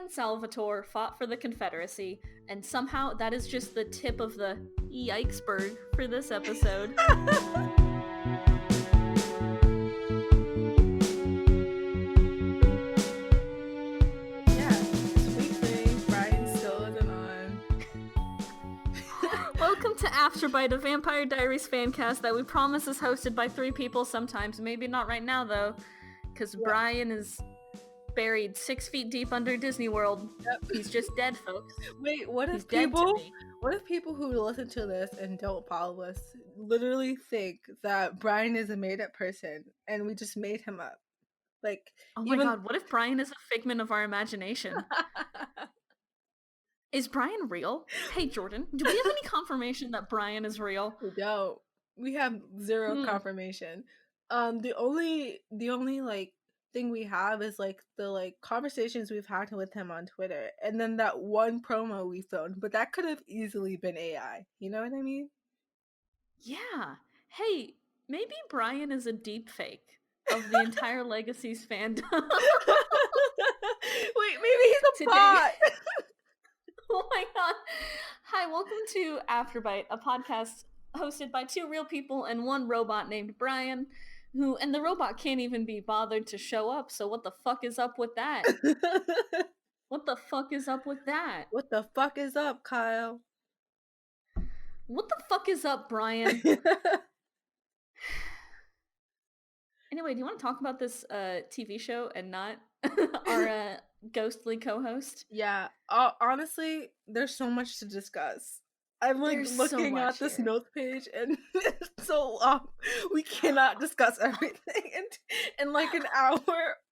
and Salvatore fought for the Confederacy, and somehow that is just the tip of the yikesberg for this episode. Welcome to Afterbite, a Vampire Diaries fancast that we promise is hosted by 3 people sometimes. Maybe not right now, though, because Brian is buried 6 feet deep under Disney World. Yep. He's just dead, folks. Wait, what if people who listen to this and don't follow us literally think that Brian is a made-up person and we just made him up? Like, oh my god, what if Brian is a figment of our imagination? Is Brian real? Hey, Jordan, do we have any confirmation that Brian is real? We don't. We have zero confirmation. The only like thing we have is like the like conversations we've had with him on Twitter, and then that one promo we filmed, but that could have easily been AI. You know what I mean? Yeah. Hey, maybe Brian is a deep fake of the entire Legacies fandom. Wait, maybe he's a bot. Oh my god. Hi, welcome to Afterbite, a podcast hosted by 2 real people and 1 robot named Brian, and the robot can't even be bothered to show up, so what the fuck is up with that? What the fuck is up with that? What the fuck is up, Kyle? What the fuck is up, Brian? Anyway, do you want to talk about this TV show and not our ghostly co-host? Yeah, honestly, there's so much to discuss. I'm like looking at this notes page and it's so long. We cannot discuss everything in like an hour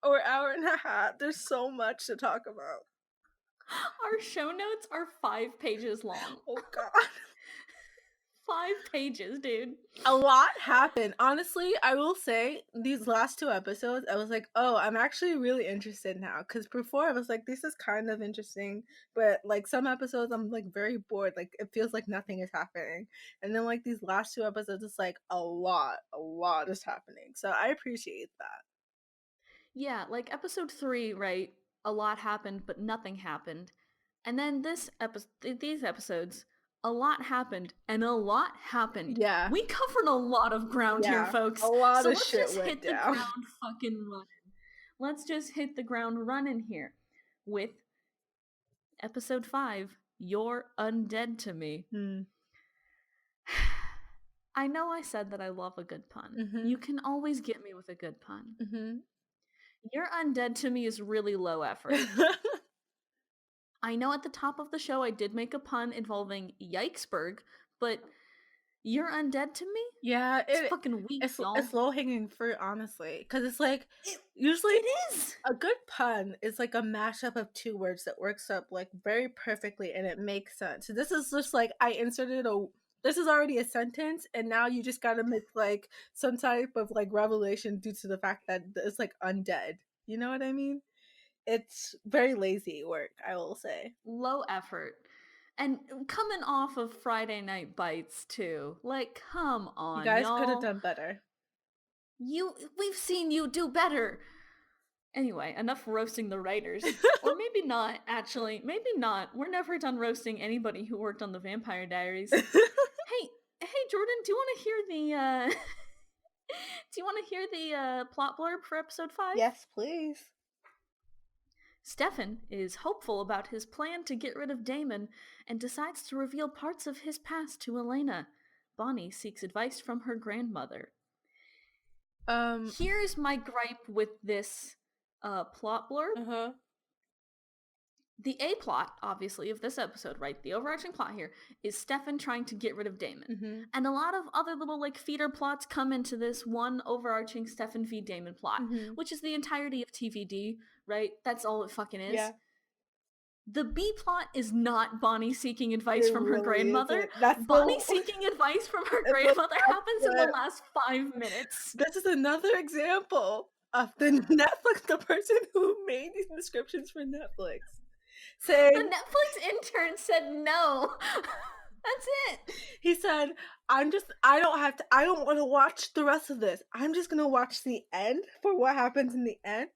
or hour and a half. There's so much to talk about. Our show notes are 5 pages long. Oh god. 5 pages, dude. A lot happened. Honestly, I will say, these last 2 episodes, I was like, oh, I'm actually really interested now. Because before, I was like, this is kind of interesting. But, like, some episodes, I'm, like, very bored. Like, it feels like nothing is happening. And then, like, these last 2 episodes, it's, like, a lot is happening. So I appreciate that. Yeah, like, episode 3, right? A lot happened, but nothing happened. And then these episodes... a lot happened, and a lot happened. Yeah. We covered a lot of ground here, folks. A lot of So shit let's just went hit down. the ground fucking running. Let's just hit the ground running here with episode 5, You're Undead to Me. I know I said that I love a good pun. Mm-hmm. You can always get me with a good pun. Mm-hmm. You're Undead to Me is really low effort. I know at the top of the show I did make a pun involving Yikesberg, but You're Undead to Me? Yeah, it's fucking weak, y'all. It's low-hanging fruit, honestly. Because it's like, usually it is! A good pun is like a mashup of 2 words that works up like very perfectly and it makes sense. So this is just like, I inserted this is already a sentence and now you just gotta make like some type of like revelation due to the fact that it's like undead. You know what I mean? It's very lazy work, I will say. Low effort. And coming off of Friday Night Bites, too. Like, come on, you guys y'all. could have done better. We've seen you do better. Anyway, enough roasting the writers. Or maybe not, actually. Maybe not. We're never done roasting anybody who worked on the Vampire Diaries. Hey, Jordan, do you want to hear the plot blurb for episode 5? Yes, please. Stefan is hopeful about his plan to get rid of Damon and decides to reveal parts of his past to Elena. Bonnie seeks advice from her grandmother. Here's my gripe with this plot blurb. Uh-huh. The A-plot, obviously, of this episode, right? The overarching plot here is Stefan trying to get rid of Damon. Mm-hmm. And a lot of other little, like, feeder plots come into this one overarching Stefan v. Damon plot, which is the entirety of TVD, right? That's all it fucking is. Yeah. The B-plot is not Bonnie seeking advice from her grandmother. Bonnie seeking advice from her grandmother happens in the last 5 minutes. This is another example of the person who made these descriptions for Netflix. Saying, the Netflix intern said no. That's it. He said, I don't want to watch the rest of this. I'm just going to watch the end for what happens in the end.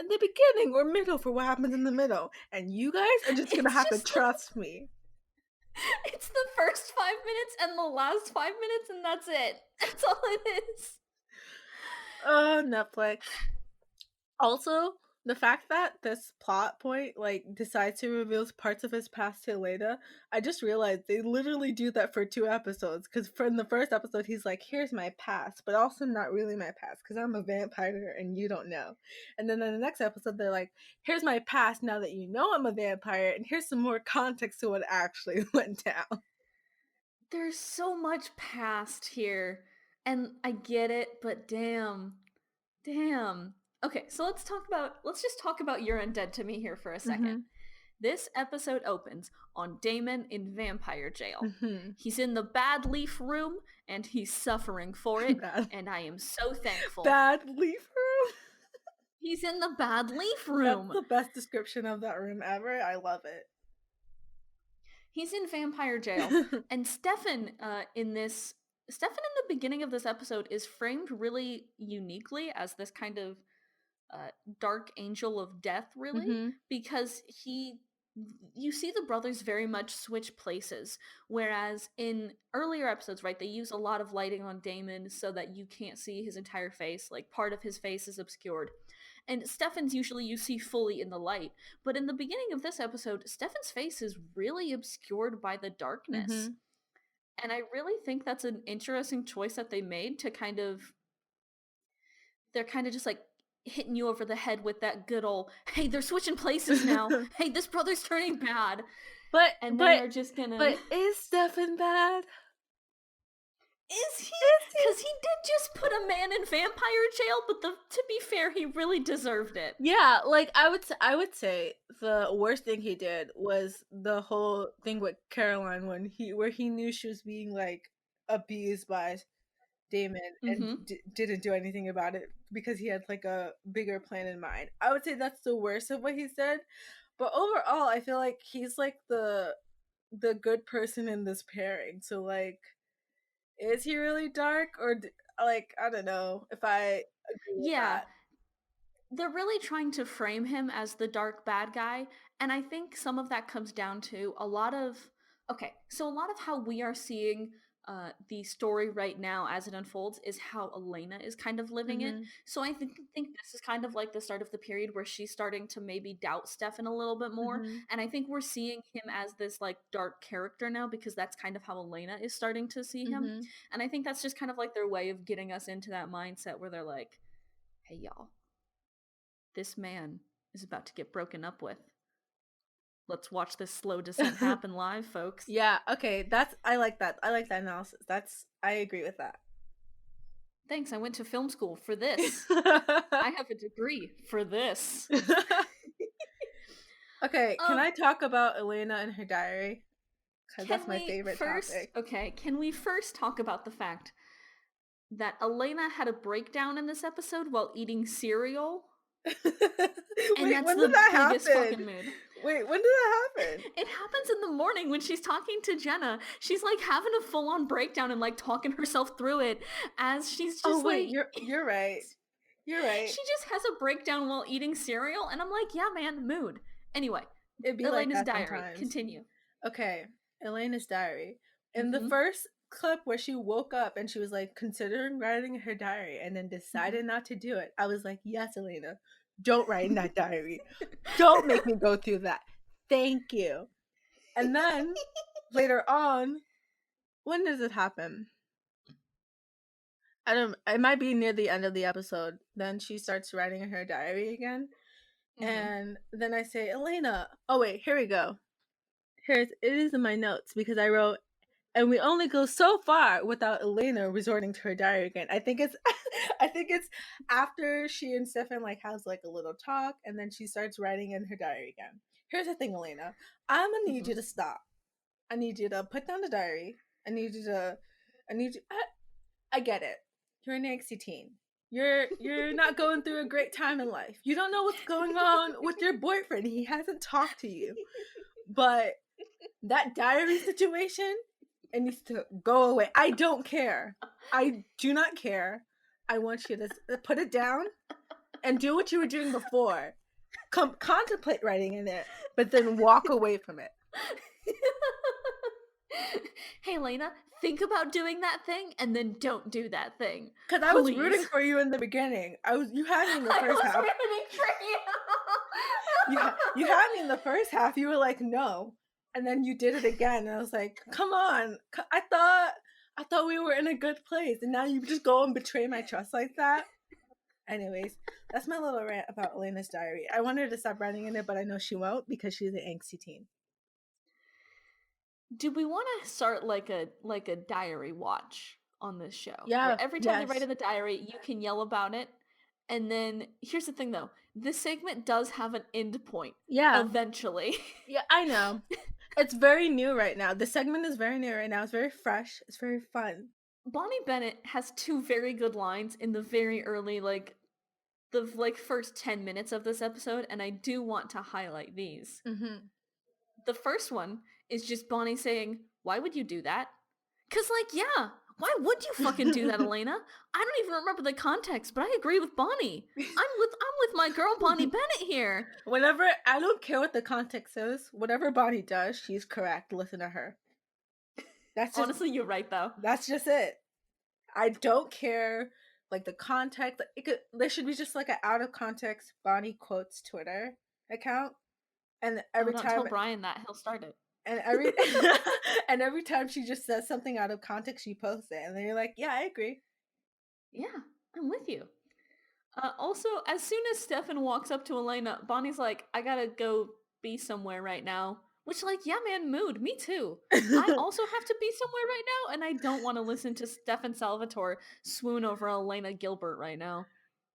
in the beginning or middle for what happens in the middle. And you guys are just gonna have to trust me. It's the first 5 minutes and the last 5 minutes, and that's it. That's all it is. Netflix. Also, the fact that this plot point, like, decides to reveal parts of his past to Elena, I just realized they literally do that for 2 episodes. Because from the first episode, he's like, here's my past, but also not really my past, because I'm a vampire and you don't know. And then in the next episode, they're like, here's my past now that you know I'm a vampire, and here's some more context to what actually went down. There's so much past here, and I get it, but damn. Okay, so let's just talk about You're Undead to Me here for a second. Mm-hmm. This episode opens on Damon in vampire jail. Mm-hmm. He's in the bad leaf room and he's suffering for it, and I am so thankful. Bad leaf room? He's in the bad leaf room. That's the best description of that room ever. I love it. He's in vampire jail, and Stefan in the beginning of this episode is framed really uniquely as this kind of dark angel of death, really, mm-hmm. because you see the brothers very much switch places, whereas in earlier episodes, right, they use a lot of lighting on Damon so that you can't see his entire face, like part of his face is obscured. And Stefan's usually you see fully in the light, but in the beginning of this episode, Stefan's face is really obscured by the darkness. Mm-hmm. And I really think that's an interesting choice that they made to they're kind of just like hitting you over the head with that good old, hey, they're switching places now. Hey, this brother's turning bad. But they're just gonna. But is Stefan bad? Is he? Because he did just put a man in vampire jail, but to be fair, he really deserved it. Yeah, like I would say the worst thing he did was the whole thing with Caroline where he knew she was being like abused by Damon and didn't do anything about it because he had like a bigger plan in mind. I would say that's the worst of what he said, but overall I feel like he's like the good person in this pairing. So like, is he really dark, or like, I don't know if I agree with that. They're really trying to frame him as the dark bad guy, and I think some of that comes down to a lot of how we are seeing the story right now as it unfolds is how Elena is kind of living it. So I think this is kind of like the start of the period where she's starting to maybe doubt Stefan a little bit more, and I think we're seeing him as this like dark character now because that's kind of how Elena is starting to see him, and I think that's just kind of like their way of getting us into that mindset where they're like, hey y'all, this man is about to get broken up with. Let's watch this slow descent happen live, folks. Yeah, okay, I like that. I like that analysis. I agree with that. Thanks, I went to film school for this. I have a degree for this. Okay, can I talk about Elena and her diary? Because that's my favorite topic. Okay, can we first talk about the fact that Elena had a breakdown in this episode while eating cereal? Wait, when did that happen? Wait, when did that happen? It happens in the morning when she's talking to Jenna. She's like having a full-on breakdown and like talking herself through it as she's just you're right. You're right. She just has a breakdown while eating cereal, and I'm like, yeah, man, mood. Anyway, it'd be Elena's like that diary. Sometimes. Continue. Okay, Elena's diary. In the first clip where she woke up and she was like considering writing her diary and then decided not to do it, I was like, yes, Elena, don't write in that diary. Don't make me go through that. Thank you. And then later on, when does it happen? It might be near the end of the episode. Then she starts writing in her diary again. And then I say, Elena, oh wait, here we go. It is in my notes because I wrote, and we only go so far without Elena resorting to her diary again. I think it's after she and Stefan like has like a little talk, and then she starts writing in her diary again. Here's the thing, Elena. I'm gonna need you to stop. I need you to put down the diary. I get it. You're an angsty teen. You're not going through a great time in life. You don't know what's going on with your boyfriend. He hasn't talked to you. But that diary situation, it needs to go away. I don't care. I do not care. I want you to put it down and do what you were doing before. Contemplate writing in it, but then walk away from it. Hey, Lena, think about doing that thing and then don't do that thing. Because I was rooting for you in the beginning. You had me in the first half. I was rooting for you. You had me in the first half. You were like, no. And then you did it again. And I was like, come on. I thought we were in a good place. And now you just go and betray my trust like that. Anyways, that's my little rant about Elena's diary. I want her to stop writing in it, but I know she won't because she's an angsty teen. Do we want to start like a diary watch on this show? Yeah. Where every time they write in the diary, you can yell about it. And then here's the thing, though. This segment does have an end point. Yeah. Eventually. Yeah, I know. It's very new right now. The segment is very new right now. It's very fresh. It's very fun. Bonnie Bennett has 2 very good lines in the very early, the first 10 minutes of this episode, and I do want to highlight these. Mm-hmm. The first one is just Bonnie saying, "Why would you do that?" 'Cause, yeah, why would you fucking do that, Elena? I don't even remember the context, but I agree with Bonnie. I'm with my girl Bonnie Bennett here. Whenever, I don't care what the context is, whatever Bonnie does, she's correct. Listen to her. That's just, honestly, you're right though. That's just it. I don't care the context. There should be just an out of context Bonnie quotes Twitter account, and every time tell Brian that he'll start it. And every time she just says something out of context, she posts it, and then you're like, yeah, I agree. Yeah, I'm with you. Also, as soon as Stefan walks up to Elena, Bonnie's like, "I gotta go be somewhere right now." Which, yeah, man, mood. Me too. I also have to be somewhere right now, and I don't want to listen to Stefan Salvatore swoon over Elena Gilbert right now.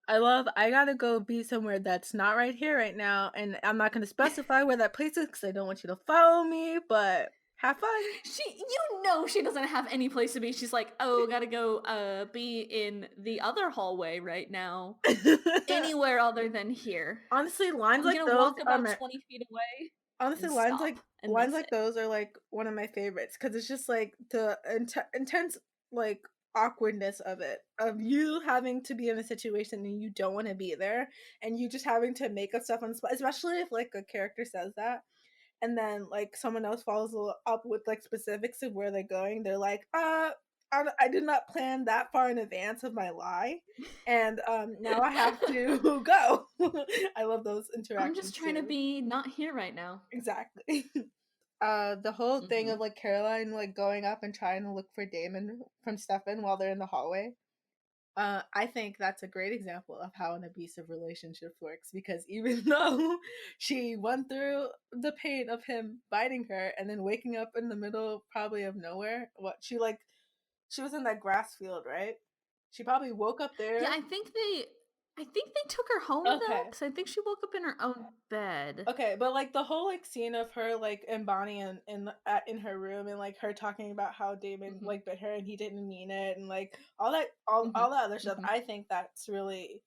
I gotta go be somewhere that's not right here right now, and I'm not gonna specify where that place is because I don't want you to follow me, but have fun. She doesn't have any place to be. She's like, "Oh, gotta go be in the other hallway right now. Anywhere other than here." Honestly, lines like those walk about 20 feet away. Honestly, lines like those are one of my favorites because it's just the intense awkwardness of it, of you having to be in a situation and you don't want to be there, and you just having to make up stuff on the spot, especially if a character says that and then someone else follows up with specifics of where they're going. They're like, I did not plan that far in advance of my lie, and now I have to go. I love those interactions. I'm just trying to be not here right now. Exactly. The whole thing of Caroline going up and trying to look for Damon from Stefan while they're in the hallway. I think that's a great example of how an abusive relationship works, because even though she went through the pain of him biting her and then waking up in the middle probably of nowhere, she was in that grass field, right? She probably woke up there. Yeah, I think they took her home though, because I think she woke up in her own bed. Okay, but the whole scene of her and Bonnie in her room, and her talking about how Damon bit her and he didn't mean it, and all that other stuff. I think that's really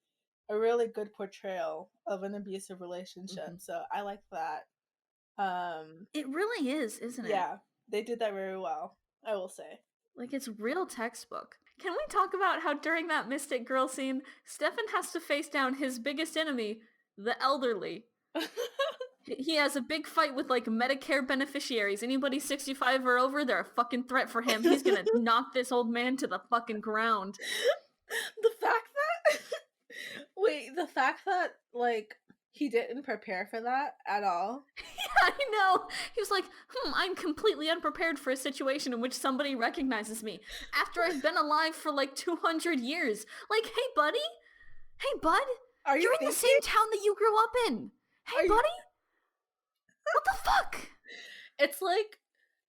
a really good portrayal of an abusive relationship. So I like that. It really is, isn't it? Yeah, they did that very well, I will say. It's real textbook. Can we talk about how during that Mystic Girl scene, Stefan has to face down his biggest enemy, the elderly? He has a big fight with Medicare beneficiaries. Anybody 65 or over, they're a fucking threat for him. He's gonna knock this old man to the fucking ground. The fact that he didn't prepare for that at all. Yeah, I know. He was like, I'm completely unprepared for a situation in which somebody recognizes me after I've been alive for 200 years. Hey, buddy. Hey, bud. You're in the same town that you grew up in. Hey, buddy. What the fuck? It's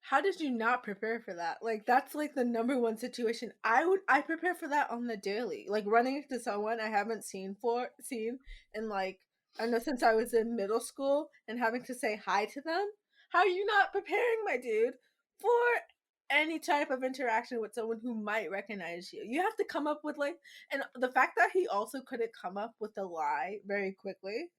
how did you not prepare for that? That's the number one situation. I prepare for that on the daily. Running into someone I haven't seen in I know since I was in middle school, and having to say hi to them. How are you not preparing, my dude, for any type of interaction with someone who might recognize you? You have to come up with and the fact that he also couldn't come up with a lie very quickly.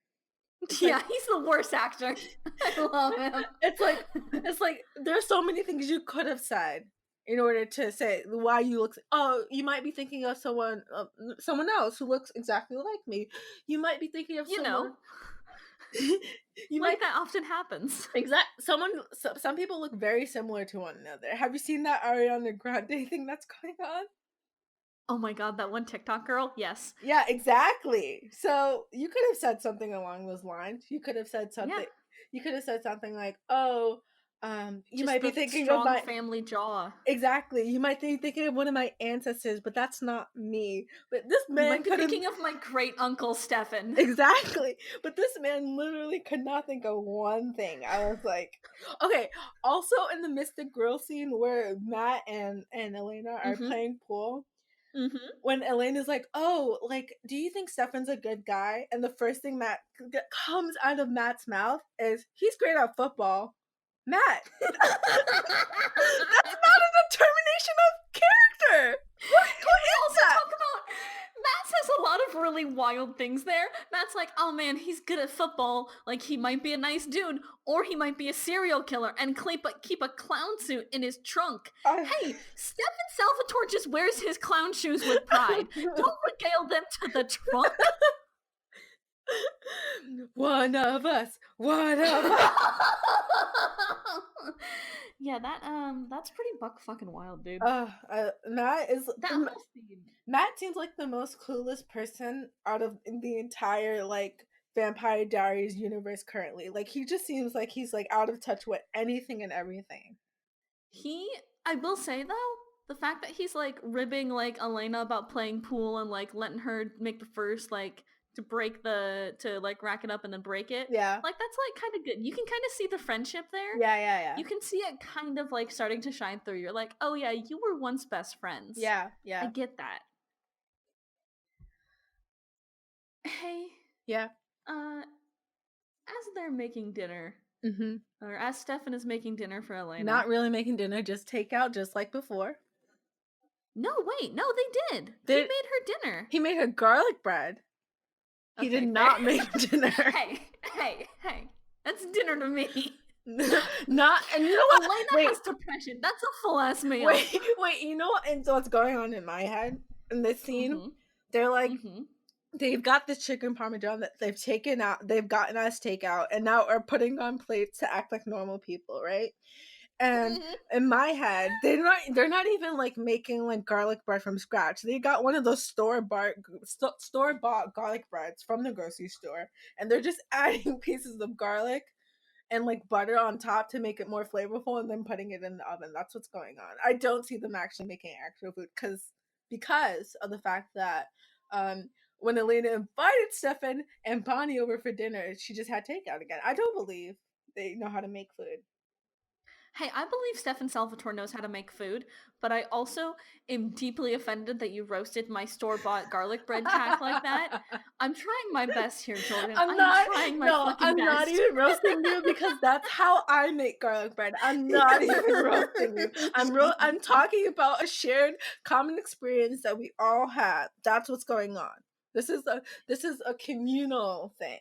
Yeah, he's the worst actor. I love him. It's there's so many things you could have said, in order to say why you look. Oh, you might be thinking of someone else who looks exactly like me. You might be thinking of someone. You like that often happens. Some people look very similar to one another. Have you seen that Ariana Grande thing that's going on? Oh my god, that one TikTok girl? Yes. Yeah, exactly. So you could have said something along those lines. You could have said something. Yeah. You could have said something like, "Oh, you just might be thinking of my family jaw." Exactly. You might be thinking of one of my ancestors, but that's not me. But this man you might be thinking of my great uncle Stefan. Exactly. But this man literally could not think of one thing. I was like, okay. Also, in the Mystic Girl scene where Matt and Elena are playing pool, when Elena's like, "Oh, like, do you think Stefan's a good guy?" And the first thing that comes out of Matt's mouth is, "He's great at football." Matt, that's not a determination of character. What is that? Talk about Matt says a lot of really wild things there. Matt's like, "Oh man, he's good at football. Like, he might be a nice dude, or he might be a serial killer and keep a clown suit in his trunk." Hey, Stefan Salvatore just wears his clown shoes with pride. Don't regale them to the trunk. One of us. One of us. Yeah, that's pretty buck fucking wild, dude. Matt seems like the most clueless person out of the entire like Vampire Diaries universe currently. Like, he just seems like he's like out of touch with anything and everything. I will say though, the fact that he's like ribbing like Elena about playing pool and like letting her make the first like to like rack it up and then break it. Yeah. Like, that's like kind of good. You can kind of see the friendship there. Yeah. You can see it kind of like starting to shine through. You're like, oh yeah, you were once best friends. Yeah. I get that. Hey. Yeah. As they're making dinner, or as Stefan is making dinner for Elena. Not really making dinner, just takeout, just like before. No, wait, no, they did. He made her dinner. He made her garlic bread. He did not make dinner. Hey. That's dinner to me. Not, and you know what? Elena has depression. That's a full ass meal. Wait, you know what? And so what's going on in my head in this scene? They're like, they've got the chicken parmesan that they've taken out, they've gotten as takeout, and now are putting on plates to act like normal people, right? And in my head, they're not even like making like garlic bread from scratch. They got one of those store-bought garlic breads from the grocery store, and they're just adding pieces of garlic and like butter on top to make it more flavorful, and then putting it in the oven. That's what's going on. I don't see them actually making actual food because of the fact that when Elena invited Stefan and Bonnie over for dinner, she just had takeout again. I don't believe they know how to make food. Hey, I believe Stefan Salvatore knows how to make food, but I also am deeply offended that you roasted my store-bought garlic bread tack like that. I'm trying my best here, Jordan. I'm trying my fucking best. I'm not even roasting you because that's how I make garlic bread. I'm not even roasting you. I'm talking about a shared common experience that we all had. That's what's going on. This is a communal thing.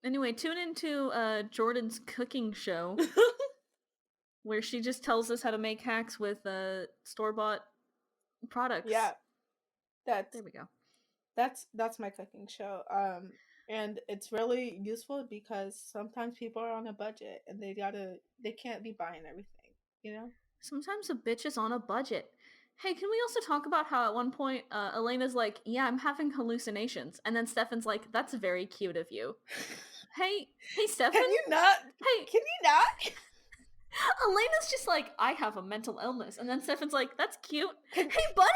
Anyway, tune into Jordan's cooking show. Where she just tells us how to make hacks with store-bought products. Yeah. There we go. That's my cooking show. And it's really useful because sometimes people are on a budget and they can't be buying everything, you know? Sometimes a bitch is on a budget. Hey, can we also talk about how at one point Elena's like, "Yeah, I'm having hallucinations," and then Stefan's like, "That's very cute of you." Hey, Stefan. Can you not? Elena's just like, "I have a mental illness," and then Stefan's like, "That's cute." Hey, buddy.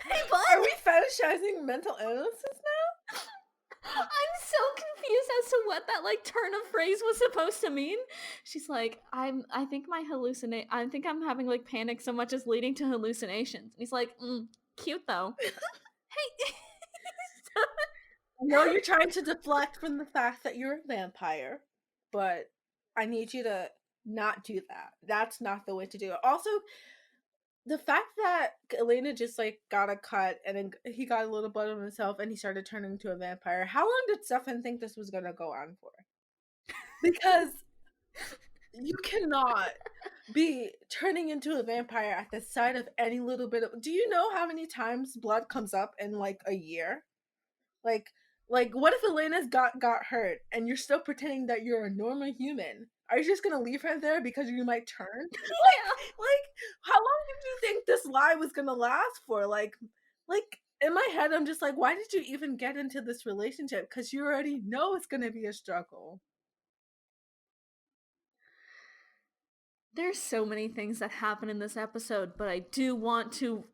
Hey, bud. Are we fetishizing mental illnesses now? I'm so confused as to what that like turn of phrase was supposed to mean. She's like, I think I'm having like panic so much as leading to hallucinations. And he's like, cute though. Hey. I know you're trying to deflect from the fact that you're a vampire, but I need you to not do that. That's not the way to do it. Also, the fact that Elena just like got a cut and then he got a little blood on himself and he started turning into a vampire. How long did Stefan think this was gonna go on for? Because you cannot be turning into a vampire at the sight of any little bit of... Do you know how many times blood comes up in like a year? Like, what if Elena's got hurt and you're still pretending that you're a normal human? Are you just gonna leave her there because you might turn? Like, how long did you think this lie was gonna last for? Like, in my head, I'm just like, why did you even get into this relationship? Because you already know it's gonna be a struggle. There's so many things that happen in this episode, but I do want to...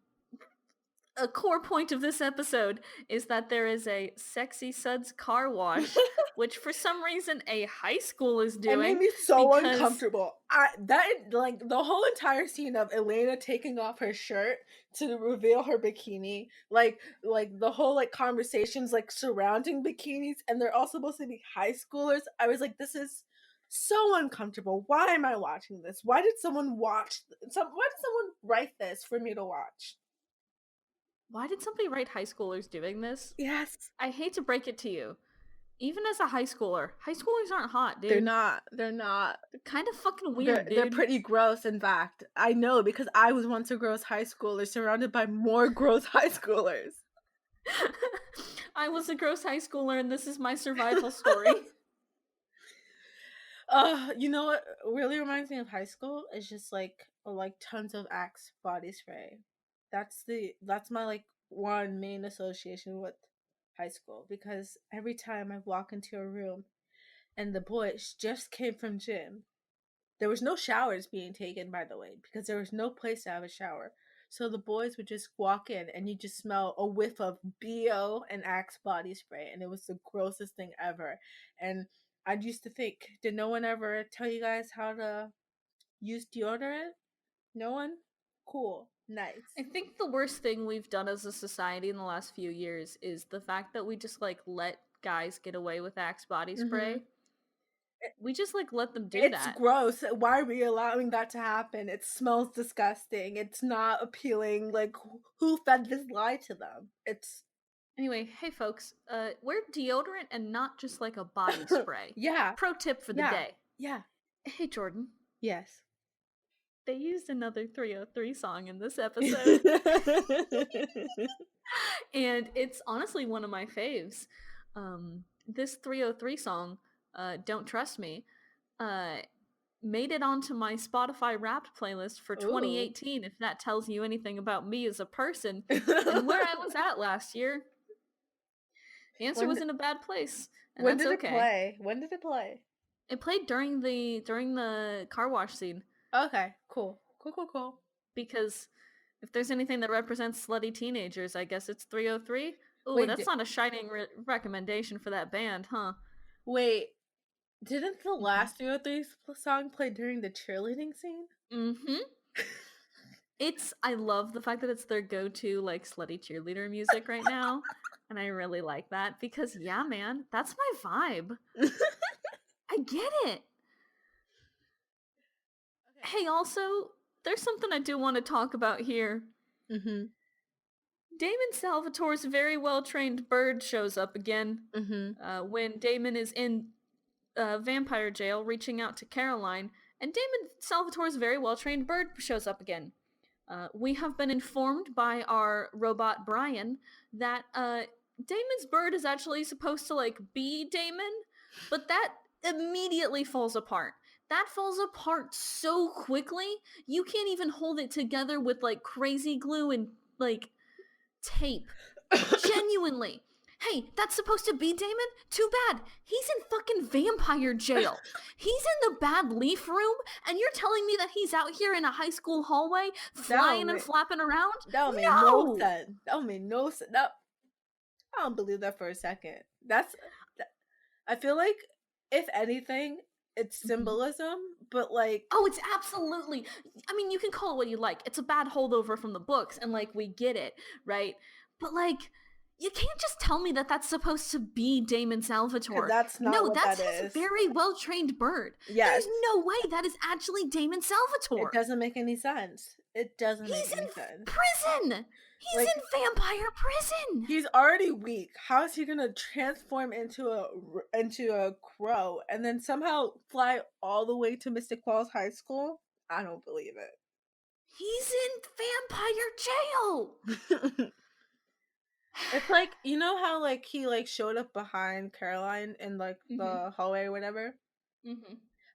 A core point of this episode is that there is a Sexy Suds car wash, which for some reason a high school is doing. It made me so uncomfortable. The whole entire scene of Elena taking off her shirt to reveal her bikini, like the whole like conversations like surrounding bikinis, and they're all supposed to be high schoolers. I was like, this is so uncomfortable. Why am I watching this? Why did someone why did someone write this for me to watch? Why did somebody write high schoolers doing this? Yes. I hate to break it to you. Even as a high schoolers aren't hot, dude. They're not. They're kind of fucking weird, dude. They're pretty gross, in fact. I know, because I was once a gross high schooler surrounded by more gross high schoolers. I was a gross high schooler, and this is my survival story. You know what really reminds me of high school? It's just like tons of Axe body spray. That's my like one main association with high school, because every time I walk into a room and the boys just came from gym, there was no showers being taken, by the way, because there was no place to have a shower. So the boys would just walk in and you just smell a whiff of BO and Axe body spray, and it was the grossest thing ever. And I used to think, did no one ever tell you guys how to use deodorant? No one? Cool. Nice. I think the worst thing we've done as a society in the last few years is the fact that we just like let guys get away with Axe body spray. Mm-hmm. We just like let them do that. It's gross. Why are we allowing that to happen? It smells disgusting. It's not appealing. Like, who fed this lie to them? Anyway, hey folks, wear deodorant and not just like a body spray. Yeah. Pro tip for the day. Yeah. Hey Jordan. Yes. They used another 303 song in this episode. And it's honestly one of my faves. This 303 song, Don't Trust Me, made it onto my Spotify Wrapped playlist for 2018, if that tells you anything about me as a person and where I was at last year. The answer was in a bad place. And when did it play? When did it play? It played during the car wash scene. Okay, cool. Because if there's anything that represents slutty teenagers, I guess it's 303. Ooh, that's not a shining recommendation for that band, huh? Wait, didn't the last 303 song play during the cheerleading scene? Mm-hmm. I love the fact that it's their go-to, like, slutty cheerleader music right now. And I really like that because, yeah, man, that's my vibe. I get it. Okay. Hey, also, there's something I do want to talk about here. Mm-hmm. Damon Salvatore's very well-trained bird shows up again. Mm-hmm. When Damon is in vampire jail reaching out to Caroline, and Damon Salvatore's very well-trained bird shows up again. We have been informed by our robot Brian that Damon's bird is actually supposed to like be Damon, but that immediately falls apart. That falls apart so quickly, you can't even hold it together with like crazy glue and like tape. Genuinely. Hey, that's supposed to be Damon? Too bad. He's in fucking vampire jail. He's in the bad leaf room, and you're telling me that he's out here in a high school hallway flying and flapping around? That don't make no sense. That don't make no sense. I don't believe that for a second. I feel like, if anything, it's symbolism, but like... Oh, it's absolutely... I mean, you can call it what you like. It's a bad holdover from the books, and like, we get it, right? But like... You can't just tell me that that's supposed to be Damon Salvatore. That's not what that is. No, that's his very well-trained bird. Yes. There's no way that is actually Damon Salvatore. It doesn't make any sense. It doesn't make any sense. He's in prison! He's in vampire prison! He's already weak. How is he gonna transform into a crow and then somehow fly all the way to Mystic Falls High School? I don't believe it. He's in vampire jail. It's like, you know how like he like showed up behind Caroline in like the hallway or whatever?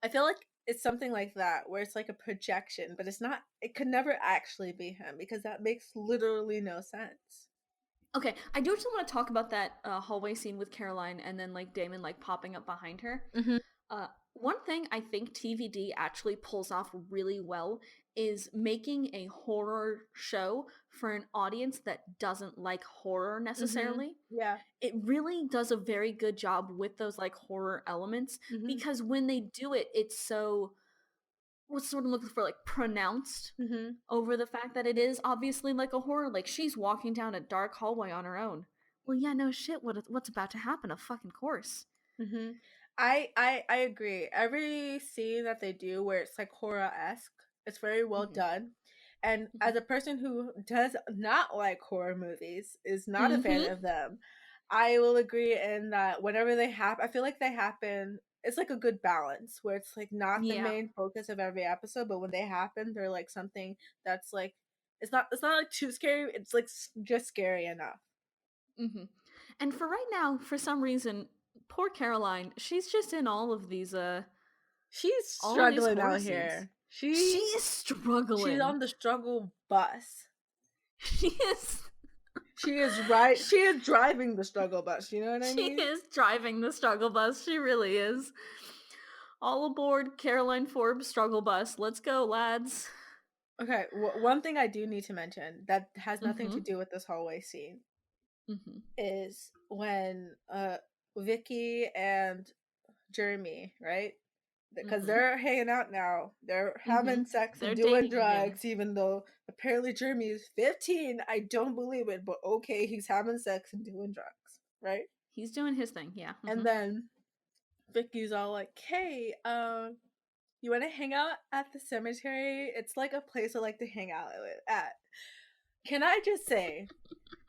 I feel like it's something like that where it's like a projection, but it's not, it could never actually be him because that makes literally no sense. Okay, I do just want to talk about that hallway scene with Caroline and then like Damon like popping up behind her. One thing I think TVD actually pulls off really well is making a horror show for an audience that doesn't like horror necessarily. Yeah. It really does a very good job with those like horror elements because when they do it, it's so, what's the word I'm looking for, like pronounced over the fact that it is obviously like a horror. Like she's walking down a dark hallway on her own. Well, yeah, no shit. What's about to happen? Of fucking course. I agree. Every scene that they do where it's like horror-esque, it's very well done. And as a person who does not like horror movies, is not a fan of them, I will agree in that whenever they happen, I feel like they happen, it's like a good balance where it's like not the main focus of every episode, but when they happen, they're like something that's like, it's not like too scary, it's like just scary enough. And for right now, for some reason, poor Caroline, she's just in all of these She's all of these struggling horror out scenes. here. She is struggling. She's on the struggle bus. She is. She is right. She is driving the struggle bus. You know what I mean? She is driving the struggle bus. She really is. All aboard Caroline Forbes struggle bus. Let's go, lads. Okay, one thing I do need to mention that has nothing to do with this hallway scene is when Vicki and Jeremy, right? Because they're hanging out now. They're having sex and doing drugs, again. Even though apparently Jeremy is 15. I don't believe it, but okay, he's having sex and doing drugs, right? He's doing his thing, yeah. And then Vicky's all like, hey, you want to hang out at the cemetery? It's like a place I like to hang out at. Can I just say,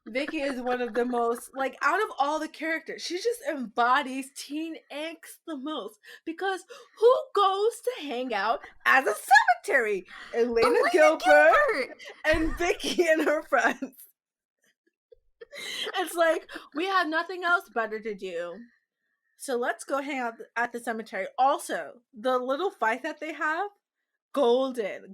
Vicki is one of the most, like, out of all the characters, she just embodies teen angst the most. Because who goes to hang out at a cemetery? Elena Gilbert and Vicki and her friends. It's like, we have nothing else better to do, so let's go hang out at the cemetery. Also, the little fight that they have, golden.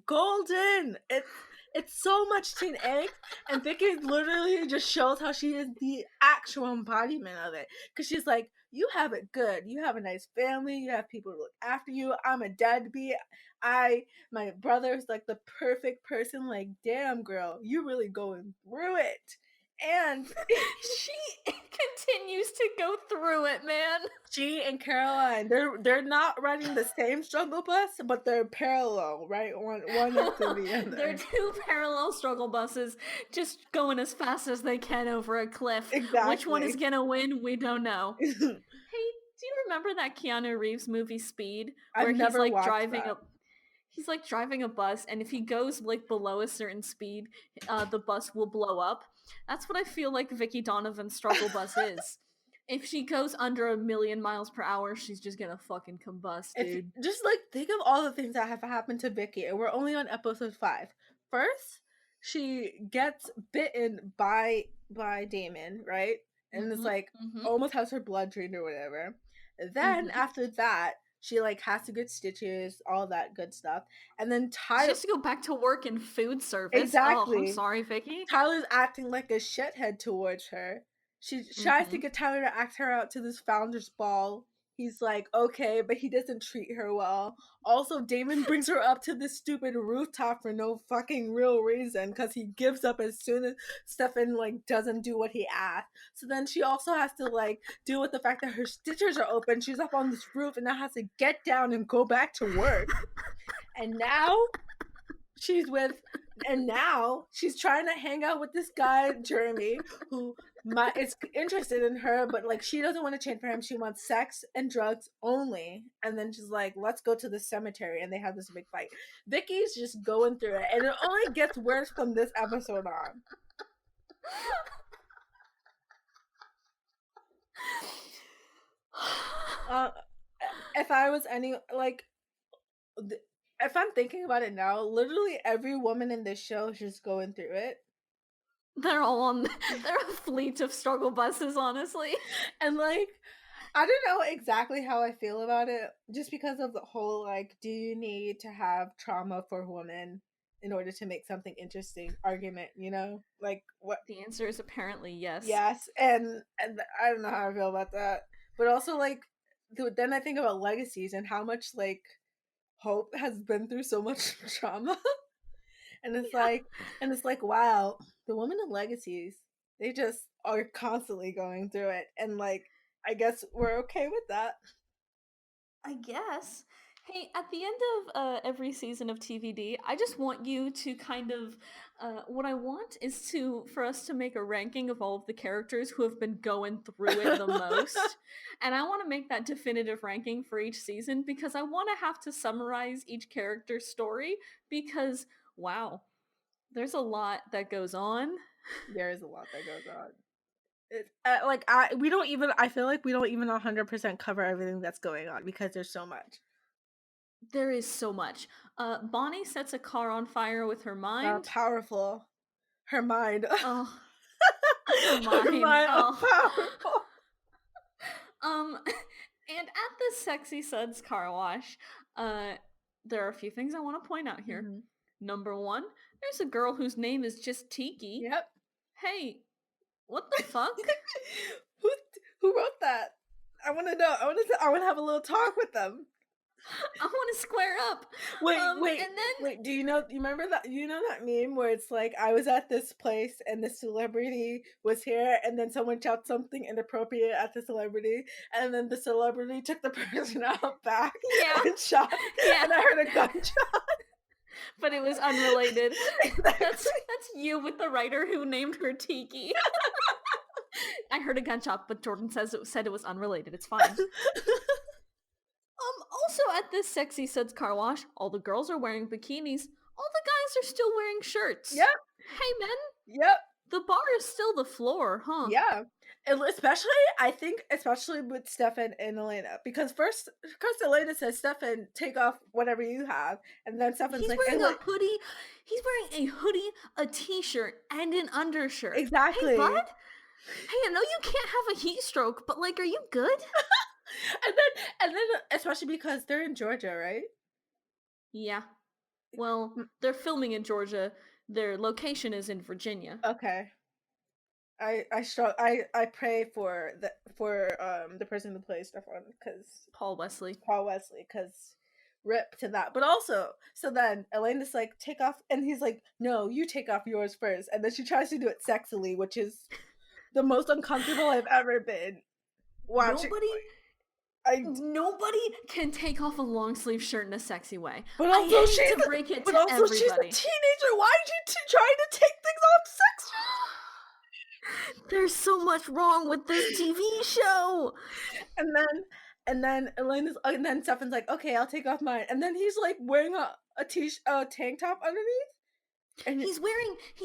It's so much teen angst, and Vicky literally just shows how she is the actual embodiment of it. Because she's like, you have it good. You have a nice family. You have people to look after you. I'm a deadbeat. My brother's like the perfect person. Like, damn, girl, you really going through it. And she continues to go through it, man. She and Caroline, they're not riding the same struggle bus, but they're parallel, right? One next to the other. They're two parallel struggle buses, just going as fast as they can over a cliff. Exactly. Which one is gonna win? We don't know. Hey, do you remember that Keanu Reeves movie Speed, where he's like driving that. He's like driving a bus, and if he goes like below a certain speed, the bus will blow up. That's what I feel like Vicki Donovan's struggle bus is. If she goes under 1,000,000 miles per hour, she's just gonna fucking combust, dude. Just like think of all the things that have happened to Vicki, and we're only on episode 5. First, she gets bitten by Damon, right? And it's like almost has her blood drained or whatever. Then after that, she like has to get stitches, all that good stuff, and then Tyler. She has to go back to work in food service. Exactly. Oh, I'm sorry, Vicki. Tyler's acting like a shithead towards her. She tries to get Tyler to ask her out to this founder's ball. He's like, okay, but he doesn't treat her well. Also, Damon brings her up to this stupid rooftop for no fucking real reason because he gives up as soon as Stefan like doesn't do what he asked. So then she also has to like deal with the fact that her stitches are open. She's up on this roof and now has to get down and go back to work. And now she's trying to hang out with this guy, Jeremy, who is interested in her, but like she doesn't want to change for him. She wants sex and drugs only. And then she's like, let's go to the cemetery, and they have this big fight. Vicky's just going through it, and it only gets worse from this episode on. If I was any like if I'm thinking about it now, literally every woman in this show is just going through it. They're all on. They're a fleet of struggle buses, honestly. And like, I don't know exactly how I feel about it, just because of the whole like, do you need to have trauma for women in order to make something interesting argument? You know, like what? The answer is apparently yes. Yes, and I don't know how I feel about that, but also like, then I think about legacies and how much like Hope has been through so much trauma. And it's like, wow, the women in legacies, they just are constantly going through it. And like, I guess we're okay with that. I guess. Hey, at the end of every season of TVD, I just want you to kind of, what I want is for us to make a ranking of all of the characters who have been going through it the most. And I want to make that definitive ranking for each season because I want to have to summarize each character's story because, wow, there's a lot that goes on. There is a lot that goes on. I feel like we don't even 100% cover everything that's going on because there's so much. There is so much. Bonnie sets a car on fire with her mind. Powerful. Her mind. Oh. Her mind. Powerful. And at the Sexy Suds car wash, there are a few things I want to point out here. Mm-hmm. Number one, there's a girl whose name is just Tiki. Yep. Hey, what the fuck? Who wrote that? I want to know. I want to have a little talk with them. I want to square up. Wait. Do you remember that? You know that meme where it's like, I was at this place and the celebrity was here, and then someone shouted something inappropriate at the celebrity, and then the celebrity took the person out back and shot. Yeah. And I heard a gunshot. But it was unrelated. That's you with the writer who named her Tiki. I heard a gunshot, but Jordan said it was unrelated. It's fine. Also at this Sexy Suds car wash, all the girls are wearing bikinis. All the guys are still wearing shirts. Yep. Hey, men. Yep. The bar is still the floor, huh? Yeah. And especially with Stefan and Elena. Because first Elena says, Stefan, take off whatever you have. And then Stefan's He's wearing a hoodie. He's wearing a hoodie, a t-shirt, and an undershirt. Exactly. Hey, bud. Hey, I know you can't have a heat stroke, but like, are you good? and then especially because they're in Georgia, right? Yeah. Well, they're filming in Georgia. Their location is in Virginia. Okay. I pray for the person who plays Stefan, because Paul Wesley, because rip to that. But also, so then Elena's like, take off, and he's like, no, you take off yours first, and then she tries to do it sexily, which is the most uncomfortable I've ever been watching. Nobody can take off a long sleeve shirt in a sexy way. But also, she's a teenager. Why are you trying to take things off sexually? There's so much wrong with this TV show. And then Stefan's like, okay, I'll take off mine. And then he's like wearing a tank top underneath. And he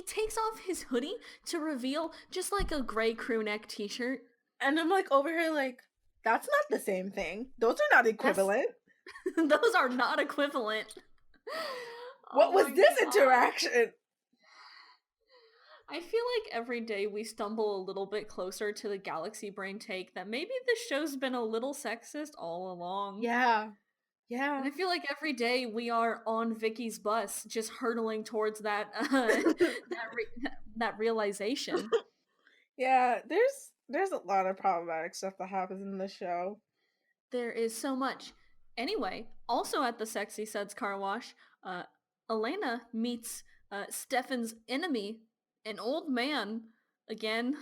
takes off his hoodie to reveal just like a gray crew neck t-shirt. And I'm like over here like, that's not the same thing. Those are not equivalent. Those are not equivalent. What was this interaction? I feel like every day we stumble a little bit closer to the Galaxy Brain take that maybe the show's been a little sexist all along. Yeah. Yeah. And I feel like every day we are on Vicky's bus just hurtling towards that that realization. Yeah, there's a lot of problematic stuff that happens in the show. There is so much. Anyway, also at the Sexy Suds car wash, Elena meets Stefan's enemy, an old man, again,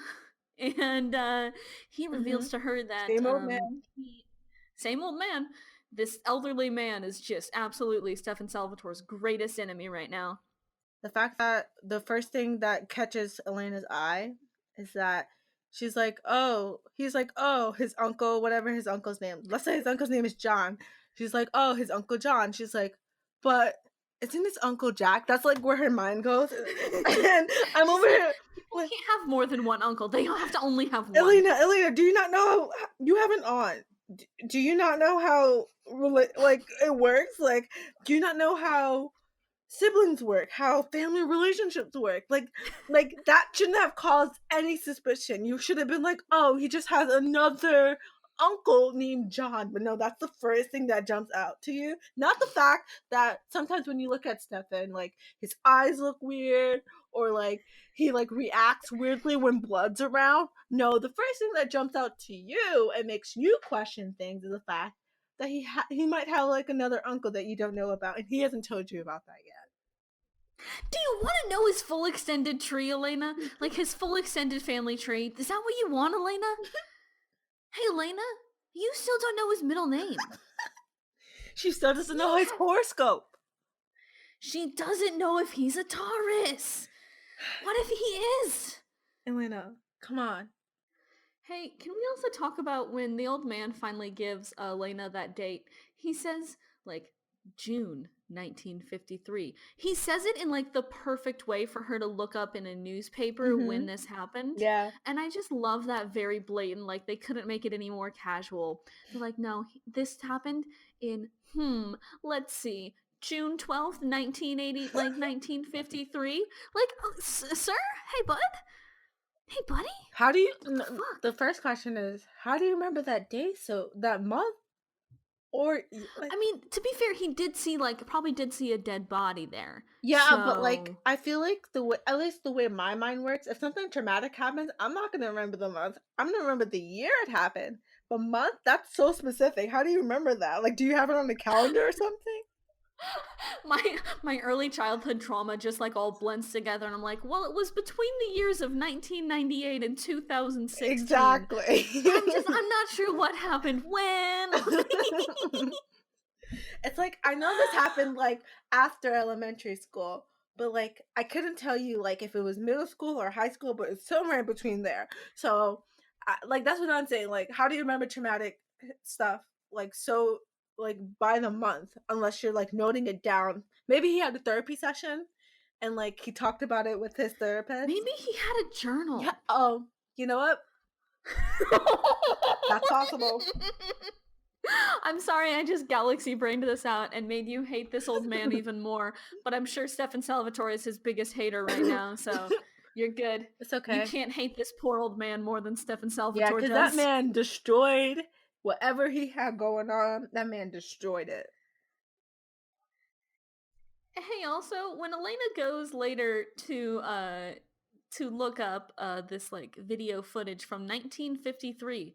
and he reveals to her that same old man. This elderly man is just absolutely Stefan Salvatore's greatest enemy right now. The fact that the first thing that catches Elena's eye is that she's like, he's like, his uncle, whatever his uncle's name. Let's say his uncle's name is John. She's like, his Uncle John. She's like, but isn't his Uncle Jack? That's like where her mind goes. And I'm over here. People can't have more than one uncle. They have to only have one. Elena, do you not know you have an aunt? Do you not know how like it works? Like, do you not know how siblings work, how family relationships work? Like that shouldn't have caused any suspicion. You should have been like, oh, he just has another uncle named John. But no, that's the first thing that jumps out to you. Not the fact that sometimes when you look at Stefan, like his eyes look weird, or like he like reacts weirdly when blood's around. No, the first thing that jumps out to you and makes you question things is the fact that he might have like another uncle that you don't know about, and he hasn't told you about that yet. Do you want to know his full extended tree, Elena? Like his full extended family tree? Is that what you want, Elena? Hey, Elena, you still don't know his middle name. She still doesn't know his horoscope. She doesn't know if he's a Taurus. What if he is? Elena, come on. Hey, can we also talk about when the old man finally gives Elena that date? He says, like, June 1953. He says it in, like, the perfect way for her to look up in a newspaper when this happened. Yeah. And I just love that very blatant, like, they couldn't make it any more casual. They're like, no, this happened in, let's see, June 12th, 1980, like, 1953? Like, sir? Hey, bud? Hey, buddy? How do you... The first question is, how do you remember that day? So, that month? Or... Like, I mean, to be fair, he did see, like, probably did see a dead body there. Yeah, so... but, like, I feel like the way... At least the way my mind works, if something traumatic happens, I'm not going to remember the month. I'm going to remember the year it happened. But month? That's so specific. How do you remember that? Like, do you have it on the calendar or something? My early childhood trauma just like all blends together, and I'm like, well, it was between the years of 1998 and 2016. Exactly. I'm not sure what happened when. It's like, I know this happened like after elementary school, but like I couldn't tell you like if it was middle school or high school, but it's somewhere in between there. So like that's what I'm saying. Like, how do you remember traumatic stuff like so like by the month, unless you're like noting it down? Maybe he had a therapy session and like he talked about it with his therapist. Maybe he had a journal. Yeah. Oh, you know what? That's possible. I'm sorry, I just galaxy brained this out and made you hate this old man even more, but I'm sure Stefan Salvatore is his biggest hater right now, so you're good. It's okay. You can't hate this poor old man more than Stefan Salvatore Yeah, does. because that man destroyed whatever he had going on. That man destroyed it. Hey, also, when Elena goes later to look up this like video footage from 1953,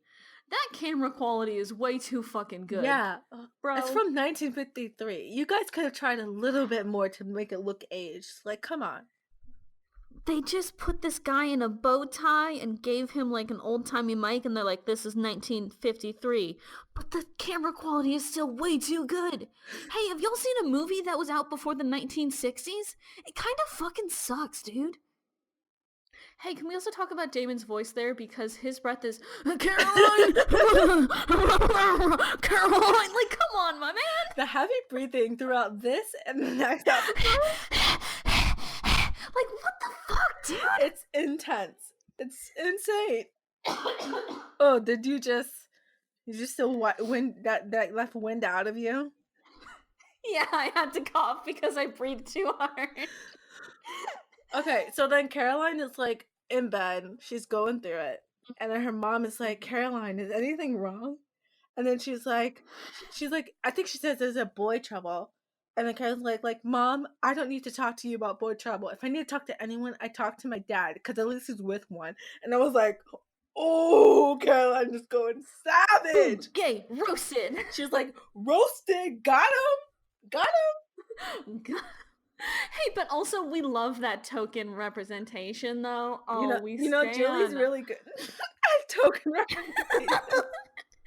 that camera quality is way too fucking good. Yeah, bro. It's from 1953. You guys could have tried a little bit more to make it look aged. Like, come on. They just put this guy in a bow tie and gave him like an old-timey mic, and they're like, this is 1953. But the camera quality is still way too good. Hey, have y'all seen a movie that was out before the 1960s? It kind of fucking sucks, dude. Hey, can we also talk about Damon's voice there? Because his breath is, Caroline! Caroline! Like, come on, my man! The heavy breathing throughout this and the next episode. Like, what the fuck, dude? It's intense. It's insane. Oh, did you just still wind that left wind out of you? Yeah, I had to cough because I breathed too hard. Okay, so then Caroline is like in bed, she's going through it, and then her mom is like, Caroline, is anything wrong? And then she's like, I think she says there's a boy trouble. And then Caroline's like, Mom, I don't need to talk to you about boy trouble. If I need to talk to anyone, I talk to my dad, because at least he's with one. And I was like, oh, Caroline just going savage. Gay, roasted. She's like, roasted, got him. Hey, but also we love that token representation, though. Oh, you know, Julie's really good at token representation.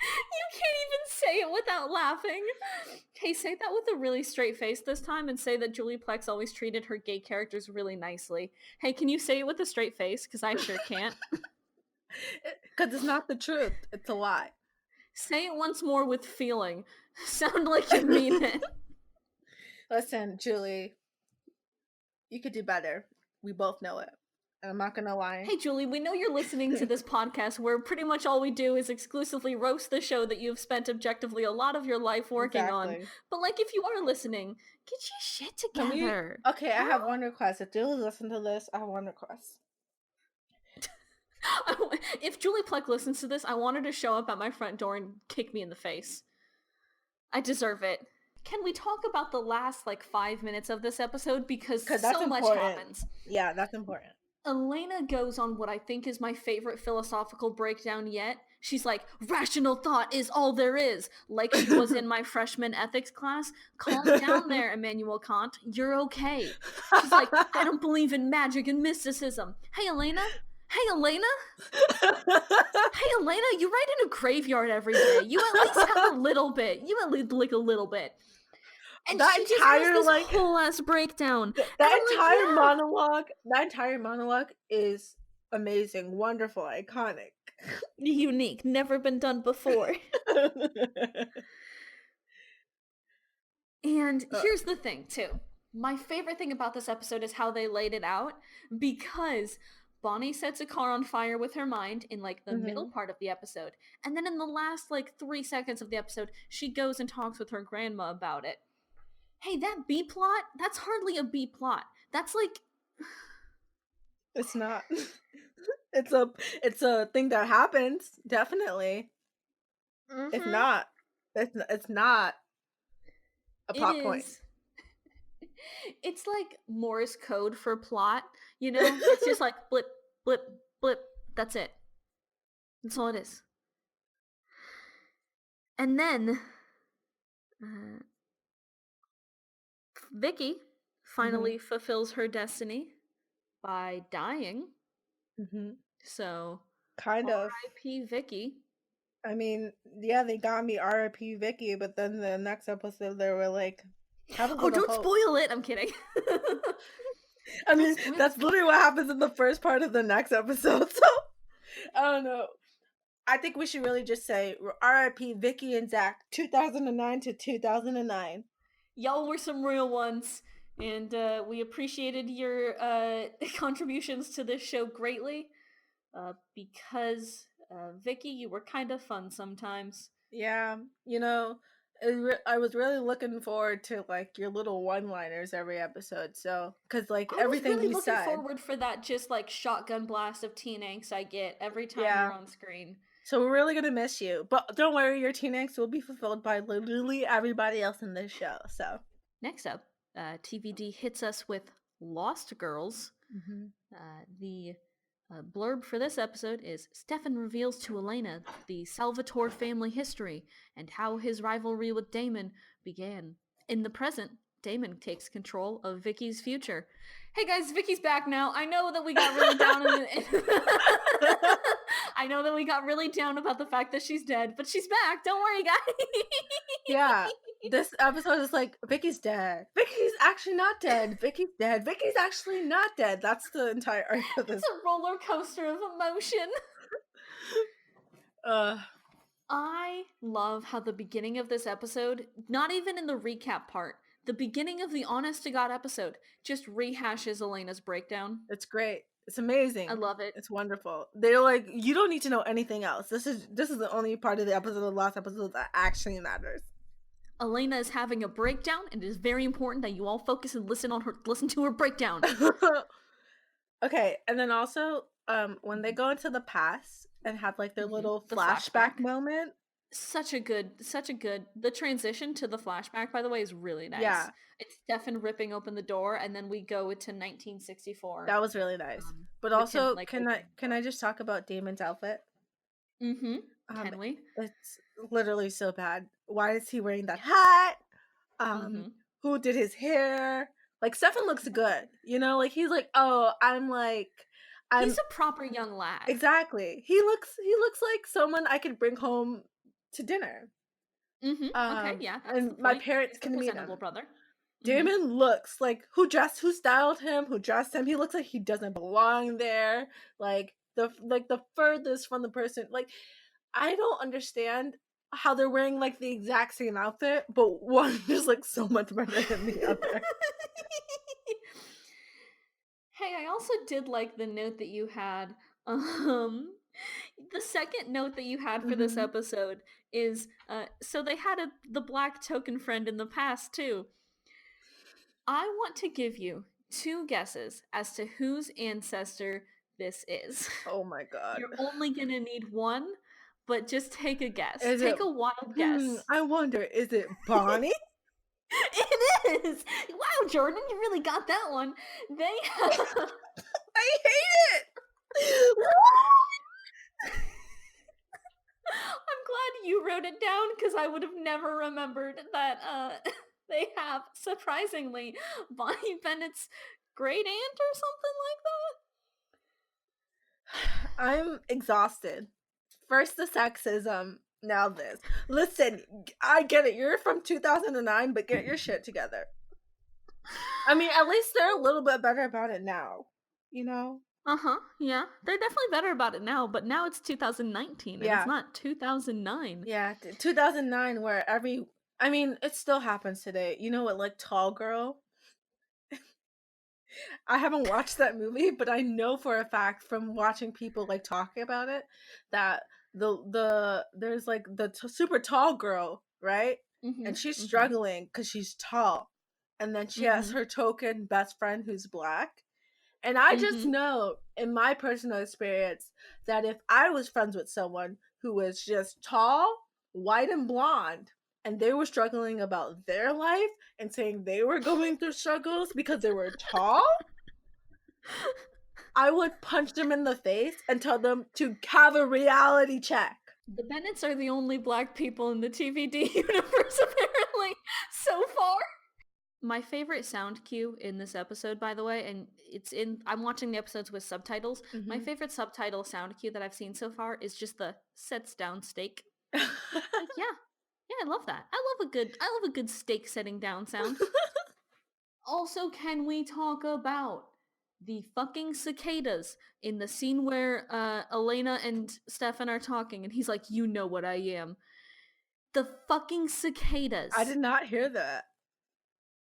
You can't even say it without laughing. Hey, say that with a really straight face this time, and say that Julie Plex always treated her gay characters really nicely. Hey, can you say it with a straight face? Because I sure can't. Because it's not the truth. It's a lie. Say it once more with feeling. Sound like you mean it. Listen, Julie, you could do better. We both know it. I'm not gonna lie. Hey, Julie, we know you're listening to this podcast where pretty much all we do is exclusively roast the show that you've spent objectively a lot of your life working on. But, like, if you are listening, get your shit together. Okay, I have one request. If Julie listens to this, I have one request. If Julie Pleck listens to this, I want her to show up at my front door and kick me in the face. I deserve it. Can we talk about the last, 5 minutes of this episode? Because so much happens. Yeah, that's important. Elena goes on what I think is my favorite philosophical breakdown yet. She's like, rational thought is all there is. Like she was in my freshman ethics class. Calm down there, Immanuel Kant. You're okay. She's like, I don't believe in magic and mysticism. Hey, Elena. Hey, Elena, you ride in a graveyard every day. You at least have a little bit. You at least like a little bit. And that she entire just has this whole ass breakdown. That entire monologue is amazing, wonderful, iconic, unique, never been done before. And here's the thing, too. My favorite thing about this episode is how they laid it out, because Bonnie sets a car on fire with her mind in the middle part of the episode. And then in the last 3 seconds of the episode, she goes and talks with her grandma about it. Hey, that B plot, that's hardly a B plot. That's it's not. It's a thing that happens, definitely. Mm-hmm. If not, it's not a plot point. It's like Morse code for plot, It's just like blip, blip, blip. That's it. That's all it is. And then Vicki finally fulfills her destiny by dying. Mm-hmm. So, kind of. R.I.P. Vicki. I mean, yeah, they got me R.I.P. Vicki, but then the next episode they were like, don't spoil it. I'm kidding. I mean, that's literally what happens in the first part of the next episode. So, I don't know. I think we should really just say R.I.P. Vicki and Zach, 2009 to 2009. Y'all were some real ones, and we appreciated your contributions to this show greatly, because Vicki, you were kind of fun sometimes. Yeah, I was really looking forward to your little one-liners every episode. So, because everything really you said, looking forward for that just shotgun blast of teen angst I get every time you're on screen. So we're really gonna miss you, but don't worry, your teen angst will be fulfilled by literally everybody else in this show. So next up, TVD hits us with Lost Girls. Mm-hmm. The blurb for this episode is Stefan reveals to Elena the Salvatore family history and how his rivalry with Damon began. In the present, Damon takes control of Vicki's future. Hey guys, Vicki's back now. I know that we got really down I know that we got really down about the fact that she's dead, but she's back. Don't worry, guys. Yeah. This episode is Vicki's dead. Vicki's actually not dead. Vicki's dead. Vicki's actually not dead. That's the entire arc of this. It's a roller coaster of emotion. I love how the beginning of this episode, not even in the recap part, the beginning of the honest to God episode just rehashes Elena's breakdown. It's great. It's amazing. I love it. It's wonderful. They're you don't need to know anything else. This is the only part of the episode, the last episode, that actually matters. Elena is having a breakdown, and it is very important that you all focus and listen to her breakdown. Okay, and then also, when they go into the past and have their little flashback moment. Such a good, the transition to the flashback, by the way, is really nice. Yeah. It's Stefan ripping open the door, and then we go to 1964. That was really nice. But also, can I just talk about Damon's outfit? Mm-hmm. Can we? It's literally so bad. Why is he wearing that hat? Who did his hair? Stefan looks good. He's he's a proper young lad. Exactly. He looks like someone I could bring home to dinner. Mm-hmm. Okay, yeah. And my parents can meet him. Brother. Damon looks who styled him, who dressed him. He looks like he doesn't belong there. The furthest from the person. I don't understand how they're wearing the exact same outfit, but one just so much better than the other. Hey, I also did like the note that you had. Um, the second note that you had for this episode is so they had the black token friend in the past too. I want to give you 2 guesses as to whose ancestor this is. Oh my god. You're only gonna need one, but just take a guess. Is it Take a wild guess. I wonder, is it Bonnie? It is! Wow, Jordan, you really got that one. They I hate it! I'm glad you wrote it down because I would have never remembered that they have, surprisingly, Bonnie Bennett's great aunt or something like that. I'm exhausted. First the sexism, now this. Listen, I get it. You're from 2009, but get your shit together. I mean, at least they're a little bit better about it now, you know? Yeah. They're definitely better about it now, but now it's 2019 and it's not 2009. Yeah, 2009 where I mean, it still happens today. You know what, like Tall Girl? I haven't watched that movie, but I know for a fact from watching people like talking about it that there's like the super tall girl, right? And she's struggling because she's tall, and then she has her token best friend who's black. And I just know in my personal experience that if I was friends with someone who was just tall, white, and blonde, and they were struggling about their life and saying they were going through struggles because they were tall, I would punch them in the face and tell them to have a reality check. The Bennetts are the only black people in the TVD universe, apparently, so far. My favorite sound cue in this episode, by the way, and I'm watching the episodes with subtitles. My favorite subtitle sound cue that I've seen so far is just the sets down steak. Like, yeah, I love that. I love a good steak setting down sound. Also, can we talk about the fucking cicadas in the scene where Elena and Stefan are talking, and he's like, "You know what I am." The fucking cicadas. I did not hear that.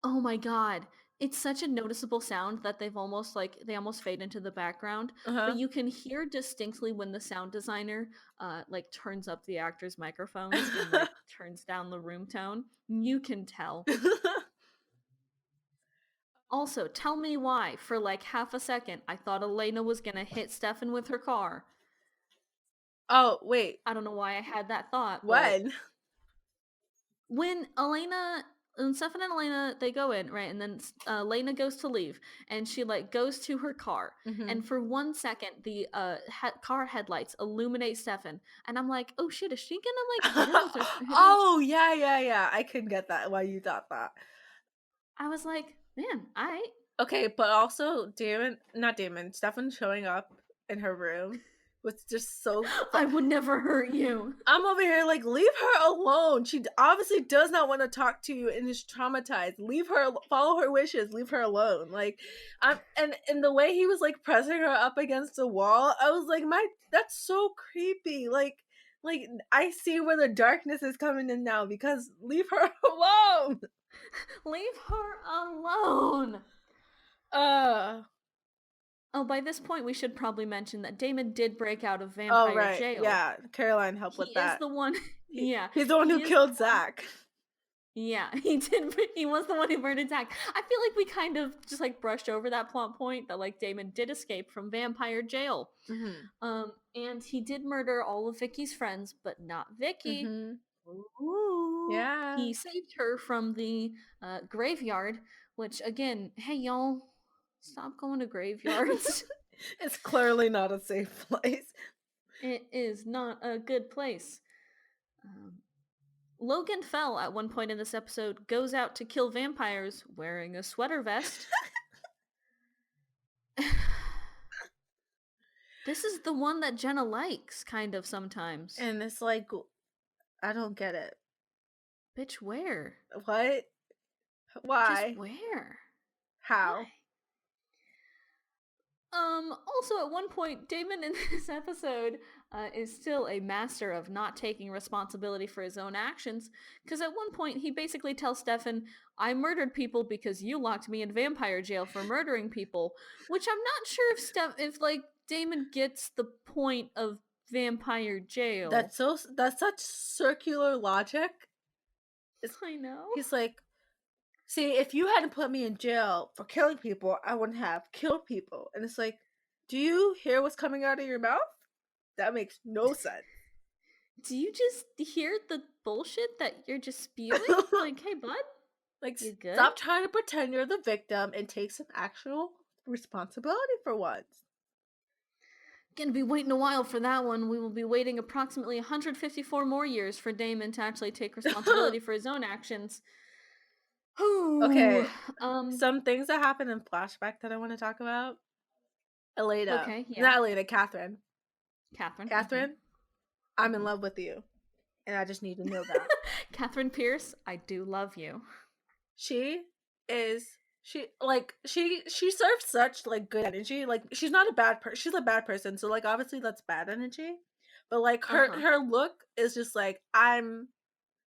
Oh my god. It's such a noticeable sound that they almost fade into the background. But you can hear distinctly when the sound designer turns up the actors' microphones and turns down the room tone. You can tell. Also, tell me why, for like half a second, I thought Elena was gonna hit Stefan with her car. Oh, wait. I don't know why I had that thought. When? When Stefan and Elena, they go in, right? And then Elena goes to leave, and she goes to her car. And for 1 second, the car headlights illuminate Stefan. And I'm like, oh shit, is she gonna hit him with her Oh, yeah. I can get that, why you thought that. I was like, man, Okay, but also Stefan showing up in her room was just so I would never hurt you. I'm over here like, leave her alone. She obviously does not want to talk to you and is traumatized. Leave her, follow her wishes, leave her alone. Like, and the way he was like pressing her up against the wall, I was like, that's so creepy. Like I see where the darkness is coming in now, because leave her alone. Leave her alone. Oh, by this point, we should probably mention that Damon did break out of vampire jail. Yeah, Caroline helped with that. He is the one. Yeah, he's the one who killed Zach. Yeah, he did. He was the one who murdered Zach. I feel like we kind of just brushed over that plot point that Damon did escape from vampire jail. And he did murder all of Vicky's friends, but not Vicky. Ooh. Yeah. He saved her from the graveyard, which again, hey y'all, stop going to graveyards. It's clearly not a safe place. It is not a good place. Logan Fell at one point in this episode goes out to kill vampires wearing a sweater vest. This is the one that Jenna likes, kind of, sometimes. And it's I don't get it. Bitch, where? What? Why? Just where? How? Why? Also, at one point, Damon in this episode is still a master of not taking responsibility for his own actions, because at one point he basically tells Stefan, I murdered people because you locked me in vampire jail for murdering people, which I'm not sure if Damon gets the point of vampire jail. That's such circular logic. I know. He's like, see, if you hadn't put me in jail for killing people, I wouldn't have killed people. And it's like, do you hear what's coming out of your mouth? That makes no sense. Do you just hear the bullshit that you're just spewing? Like, hey, bud? Like, you good? Stop trying to pretend you're the victim and take some actual responsibility for once. Gonna be waiting a while for that one. We will be waiting approximately 154 more years for Damon to actually take responsibility for his own actions. Okay. Some things that happen in flashback that I want to talk about. Elena. Okay, yeah. Not Elena, Catherine. Catherine, I'm in love with you. And I just need to know that. Catherine Pierce, I do love you. She serves such like good energy. Like, she's not a bad person. She's a bad person, so like obviously that's bad energy. But like her look is just like, I'm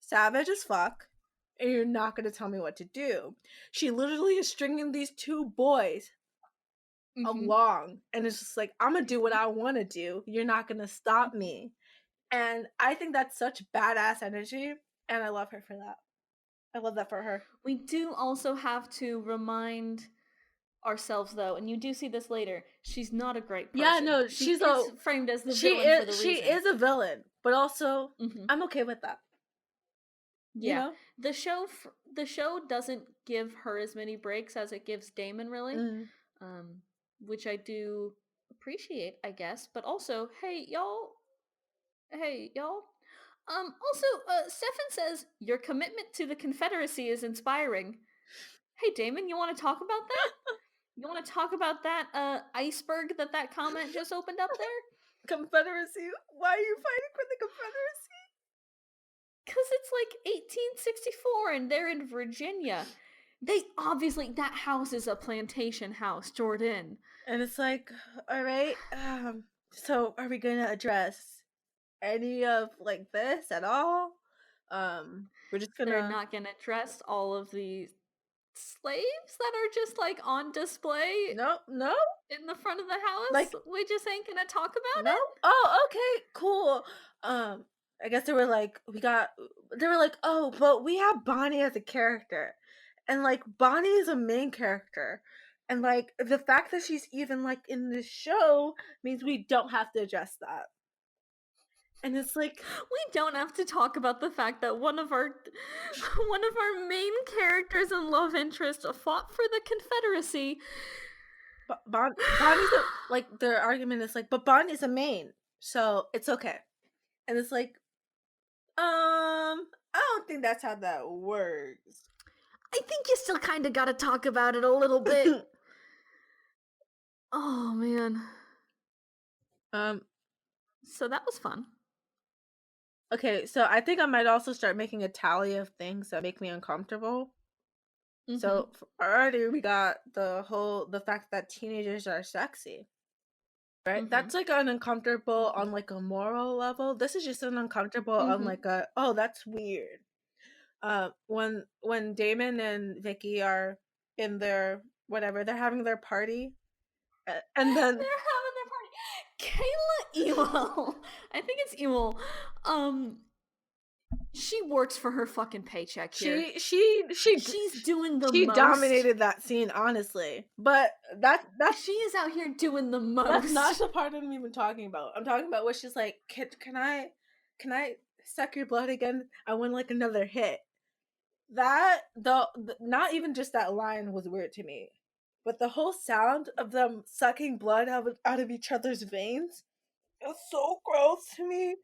savage as fuck, and you're not gonna tell me what to do. She literally is stringing these two boys along, and it's just like, I'm gonna do what I want to do. You're not gonna stop me. And I think that's such badass energy, and I love her for that. I love that for her. We do also have to remind ourselves, though, and you do see this later, she's not a great person. Yeah, no, she's framed as the villain for the reason. She is a villain, but also I'm okay with that. Yeah, you know? The show doesn't give her as many breaks as it gives Damon, really, which I do appreciate, I guess. But also, hey y'all. Also, Stefan says your commitment to the Confederacy is inspiring. Hey, Damon, you want to talk about that? You want to talk about that iceberg that comment just opened up there? Confederacy? Why are you fighting for the Confederacy? Because it's like 1864 and they're in Virginia. They obviously, that house is a plantation house, Jordan. And it's like, all right, so are we going to address any of like this at all? We're just gonna. They're not gonna address all of the slaves that are just like on display. No. In the front of the house. Like, we just ain't gonna talk about it. Oh, okay, cool. I guess they were like, oh, but we have Bonnie as a character, and like Bonnie is a main character, and like the fact that she's even like in this show means we don't have to address that. And it's like, we don't have to talk about the fact that one of our main characters and love interest fought for the Confederacy. Bonnie's like, their argument is like, but Bonnie's a main, so it's okay. And it's like, I don't think that's how that works. I think you still kind of gotta talk about it a little bit. Oh man. So that was fun. Okay, so I think I might also start making a tally of things that make me uncomfortable. So already we got the fact that teenagers are sexy, right? That's like an uncomfortable on like a moral level. This is just an uncomfortable on like a, oh, that's weird. When Damon and Vicki are in their whatever, they're having their party, and then they're having their party. Kayla Ewell, I think it's Ewell. She works for her fucking paycheck here. She's doing the most. She dominated that scene, honestly. But that she is out here doing the most. That's not the part I'm even talking about. I'm talking about where she's like, can I suck your blood again? I want like another hit. That the not even just that line was weird to me, but the whole sound of them sucking blood out of each other's veins is so gross to me.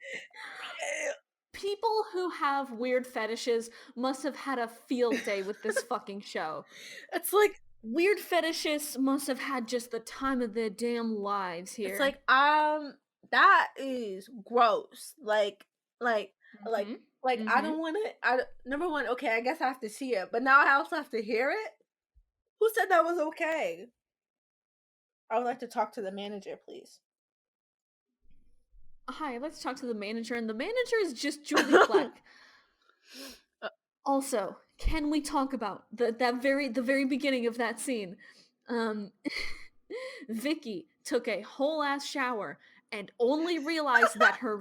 People who have weird fetishes must have had a field day with this fucking show. It's like, weird fetishists must have had just the time of their damn lives here. It's like, that is gross. Like I don't want to. Number one, okay, I guess I have to see it, but now I also have to hear it. Who said that was okay? I would like to talk to the manager, please. hi, I'd like to talk to the manager, and the manager is just Julie Plec. Also, can we talk about the very beginning of that scene? Vicki took a whole ass shower and only realized that her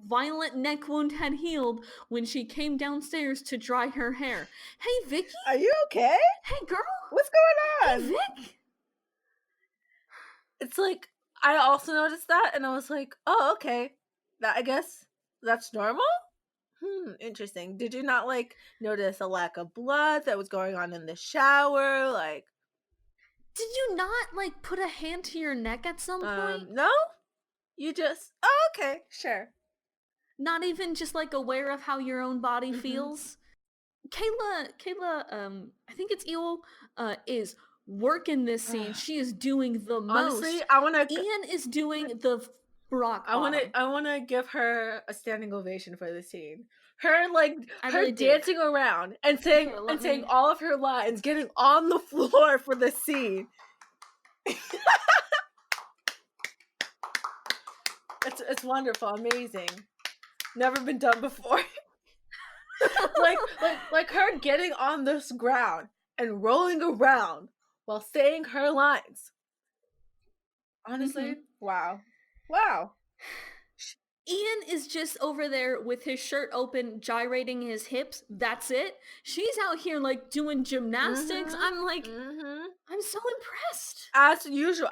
violent neck wound had healed when she came downstairs to dry her hair. Hey, Vicki? Are you okay? Hey, girl? What's going on? Hey, Vic? It's like, I also noticed that, and I was like, oh, okay. I guess that's normal? Interesting. Did you not, like, notice a lack of blood that was going on in the shower? Like, did you not, like, put a hand to your neck at some point? No? You just, oh, okay, sure. Not even just, like, aware of how your own body feels? Kayla, I think it's Ewell, is working this scene. She is doing the Honestly, most. I wanna Ian is doing the rock I bottom. wanna give her a standing ovation for this scene. Her, like, I her really do. dancing around and saying Here, saying all of her lines, getting on the floor for this scene. It's wonderful, amazing. Never been done before. like her getting on this ground and rolling around while saying her lines. Honestly, wow. Ian is just over there with his shirt open, gyrating his hips. That's it. She's out here like doing gymnastics. I'm like, I'm so impressed. As usual,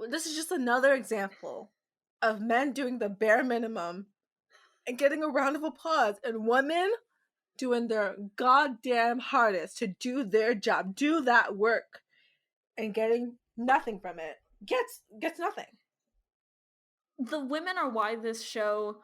this is just another example of men doing the bare minimum and getting a round of applause, and women doing their goddamn hardest to do their job, do that work, and getting nothing from it. Gets nothing. The women are why this show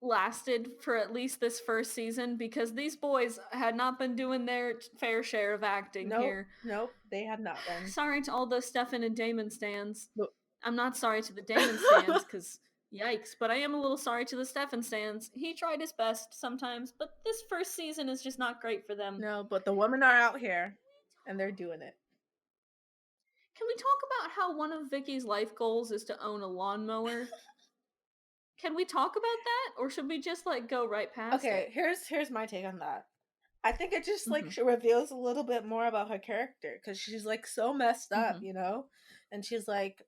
lasted for at least this first season, because these boys had not been doing their fair share of acting here. Nope, they have not been. Sorry to all the Stefan and Damon stans. Nope. I'm not sorry to the Damon stans, because yikes, but I am a little sorry to the Stefan stans. He tried his best sometimes, but this first season is just not great for them. No, but the women are out here, and they're doing it. Can we talk about how one of Vicki's life goals is to own a lawnmower? Can we talk about that, or should we just like go right past it? Okay, here's my take on that. I think it just like reveals a little bit more about her character, because she's like so messed up, you know, and she's like,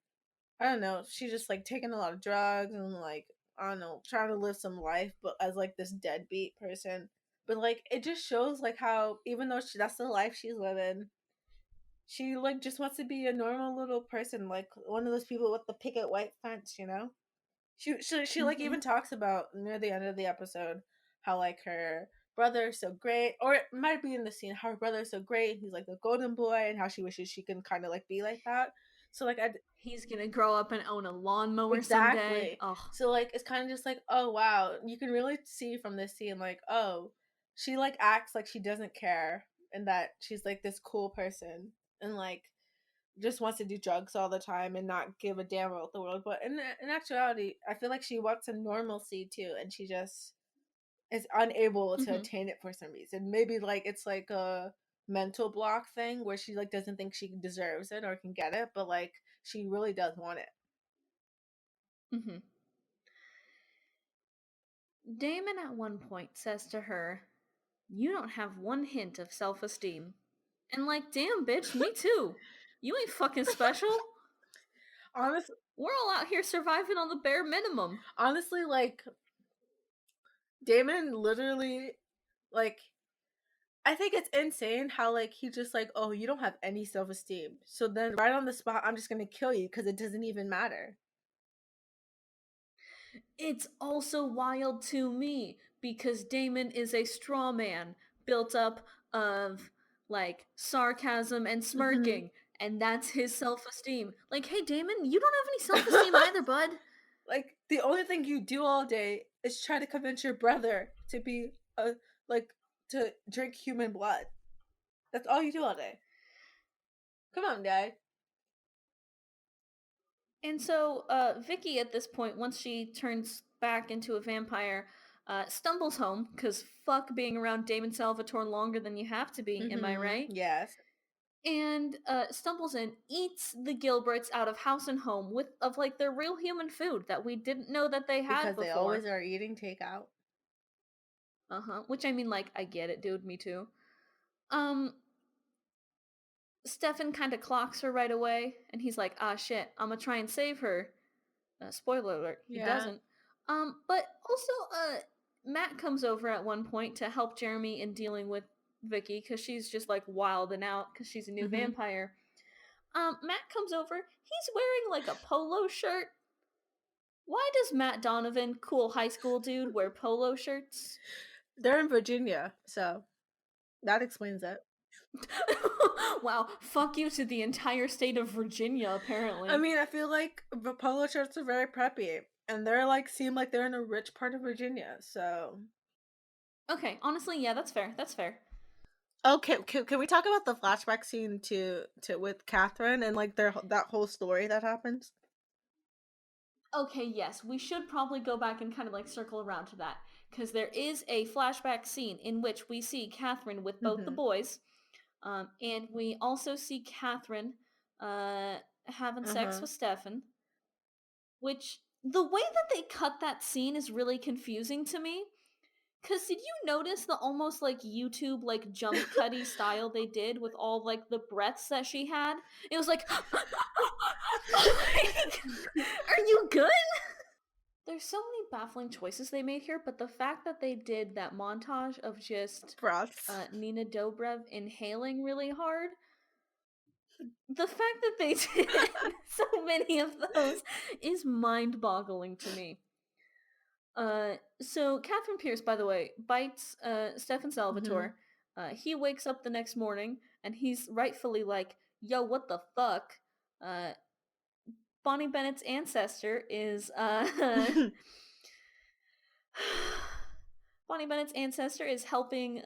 I don't know, she's just like taking a lot of drugs and like, I don't know, trying to live some life, but as like this deadbeat person. But like it just shows like how even though that's the life she's living, she like just wants to be a normal little person, like one of those people with the picket white fence, you know. She like even talks about near the end of the episode how like her brother is so great, or it might be in the scene how her brother is so great, he's like the golden boy, and how she wishes she can kind of like be like that. So like he's gonna grow up and own a lawnmower someday. Oh. So like it's kind of just like, oh wow, you can really see from this scene like, oh, she like acts like she doesn't care and that she's like this cool person and like just wants to do drugs all the time and not give a damn about the world. But in actuality, I feel like she wants a normalcy too, and she just is unable to attain it for some reason. Maybe like it's like a mental block thing where she like doesn't think she deserves it or can get it, but like she really does want it. Damon at one point says to her, "You don't have one hint of self-esteem." And like, damn bitch, me too. You ain't fucking special. Honestly, we're all out here surviving on the bare minimum. Honestly, like Damon literally, like, I think it's insane how like he just like, oh, you don't have any self-esteem, so then right on the spot I'm just gonna kill you because it doesn't even matter. It's also wild to me because Damon is a straw man built up of like sarcasm and smirking, and that's his self-esteem. Like, hey Damon, you don't have any self-esteem either, bud. Like, the only thing you do all day is try to convince your brother to be to drink human blood. That's all you do all day. Come on, guy. And so Vicki at this point, once she turns back into a vampire, stumbles home, because fuck being around Damon Salvatore longer than you have to be, am I right? Yes. and stumbles in, eats the Gilberts out of house and home of like their real human food that we didn't know that they had Because they before. always are eating takeout. Which I mean, like, I get it, dude. Me too. Stefan kind of clocks her right away, and he's like, "Ah, shit, I'm gonna try and save her." Spoiler alert, he doesn't. But also, Matt comes over at one point to help Jeremy in dealing with Vicki because she's just like wilding out because she's a new vampire. Matt comes over. He's wearing like a polo shirt. Why does Matt Donovan, cool high school dude, wear polo shirts? They're in Virginia, so that explains it. Wow, fuck you to the entire state of Virginia, apparently. I mean, I feel like the polo shirts are very preppy, and they're like seem like they're in a rich part of Virginia. So, okay, honestly, yeah, that's fair. That's fair. okay, can we talk about the flashback scene to with Catherine and like that whole story that happens? Okay, yes, we should probably go back and kind of like circle around to that because there is a flashback scene in which we see Catherine with both the boys, and we also see Catherine having sex with Stefan. Which the way that they cut that scene is really confusing to me. Cause did you notice the almost like YouTube like jump cutty style they did with all like the breaths that she had? It was like, like, are you good? There's so many baffling choices they made here, but the fact that they did that montage of just Nina Dobrev inhaling really hard, the fact that they did so many of those is mind-boggling to me. So Catherine Pierce, by the way, bites Stefan Salvatore. He wakes up the next morning and he's rightfully like, "Yo, what the fuck?" Bonnie Bennett's ancestor is Bonnie Bennett's ancestor is helping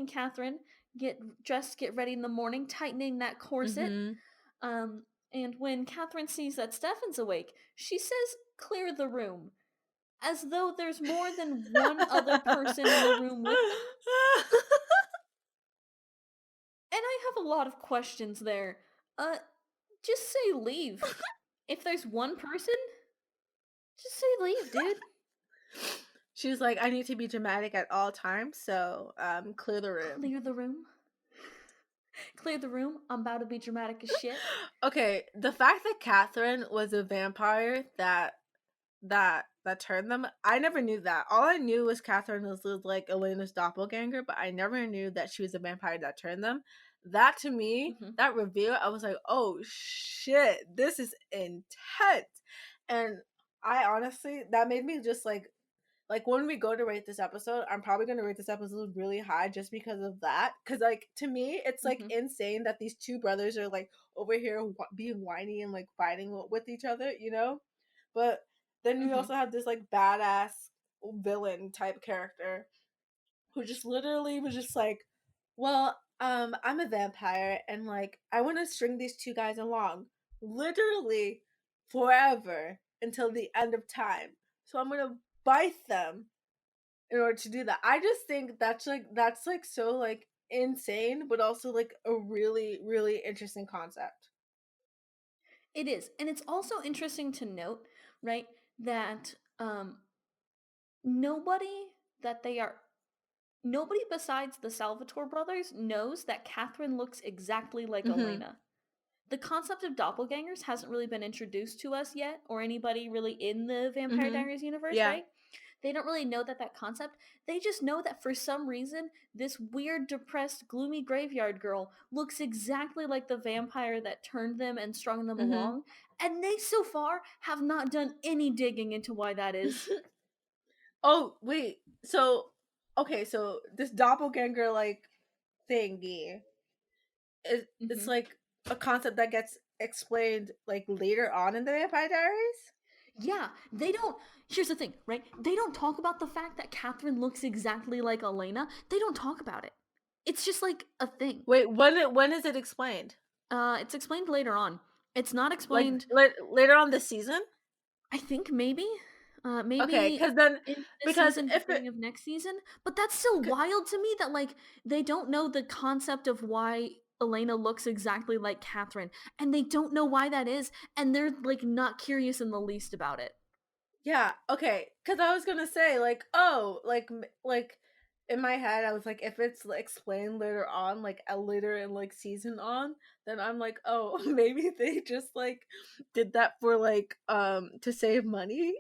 Catherine get dressed, get ready in the morning, tightening that corset. And when Catherine sees that Stefan's awake, she says, "Clear the room," as though there's more than one other person in the room with them. And I have a lot of questions there. Just say leave. If there's one person, just say leave, dude. She was like, "I need to be dramatic at all times, so clear the room." Clear the room. Clear the room. I'm about to be dramatic as shit. Okay, the fact that Catherine was a vampire that turned them, I never knew that. All I knew was Catherine was like Elena's doppelganger, but I never knew that she was a vampire that turned them. That to me, that reveal, I was like, oh shit, this is intense. And I honestly, that made me just like when we go to rate this episode, I'm probably going to rate this episode really high just because of that. Because like to me, it's like insane that these two brothers are like over here being whiny and like fighting with each other, you know. But then we also have this like badass villain type character who just literally was just like, well, I'm a vampire and like I want to string these two guys along literally forever until the end of time. So I'm gonna bite them in order to do that. I just think that's like so like insane, but also like a really, really interesting concept. It is. And it's also interesting to note, right, that nobody besides the Salvatore brothers knows that Catherine looks exactly like Elena. The concept of doppelgangers hasn't really been introduced to us yet, or anybody really in the Vampire Diaries universe, right? They don't really know that concept. They just know that for some reason, this weird, depressed, gloomy graveyard girl looks exactly like the vampire that turned them and strung them along. And they, so far, have not done any digging into why that is. Oh, wait. So, okay, so this doppelganger, like, thingy, it's like a concept that gets explained, like, later on in the Vampire Diaries? Yeah, they don't. Here's the thing, right? They don't talk about the fact that Catherine looks exactly like Elena. They don't talk about it. It's just like a thing. Wait, when is it explained? It's explained later on. It's not explained later on this season. I think maybe. Maybe okay, because then in this season, beginning of next season. But that's still wild to me that like they don't know the concept of why Elena looks exactly like Catherine, and they don't know why that is, and they're like not curious in the least about it. Yeah, okay, because I was gonna say, like, oh, like, in my head, I was like, if it's like, explained later on, like, later in, like, season on, then I'm like, oh, maybe they just, like, did that for, like, to save money.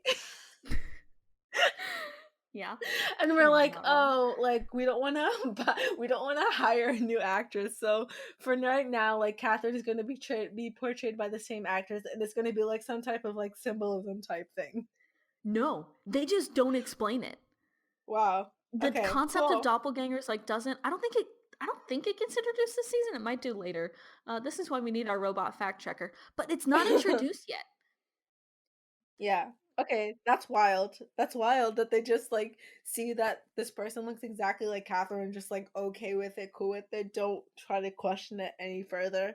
Yeah. And we're like, Not wrong. oh, like, we don't wanna we don't wanna hire a new actress, so for right now, like, Catherine is gonna be portrayed by the same actress, and it's gonna be, like, some type of, like, symbolism type thing. No, they just don't explain it. Wow. The Okay, concept of cool. doppelgangers like doesn't I don't think it gets introduced this season. It might do later. This is why we need our robot fact checker, but it's not introduced yet. Yeah. Okay, that's wild. That's wild that they just, like, see that this person looks exactly like Catherine and just, like, okay with it, cool with it, don't try to question it any further.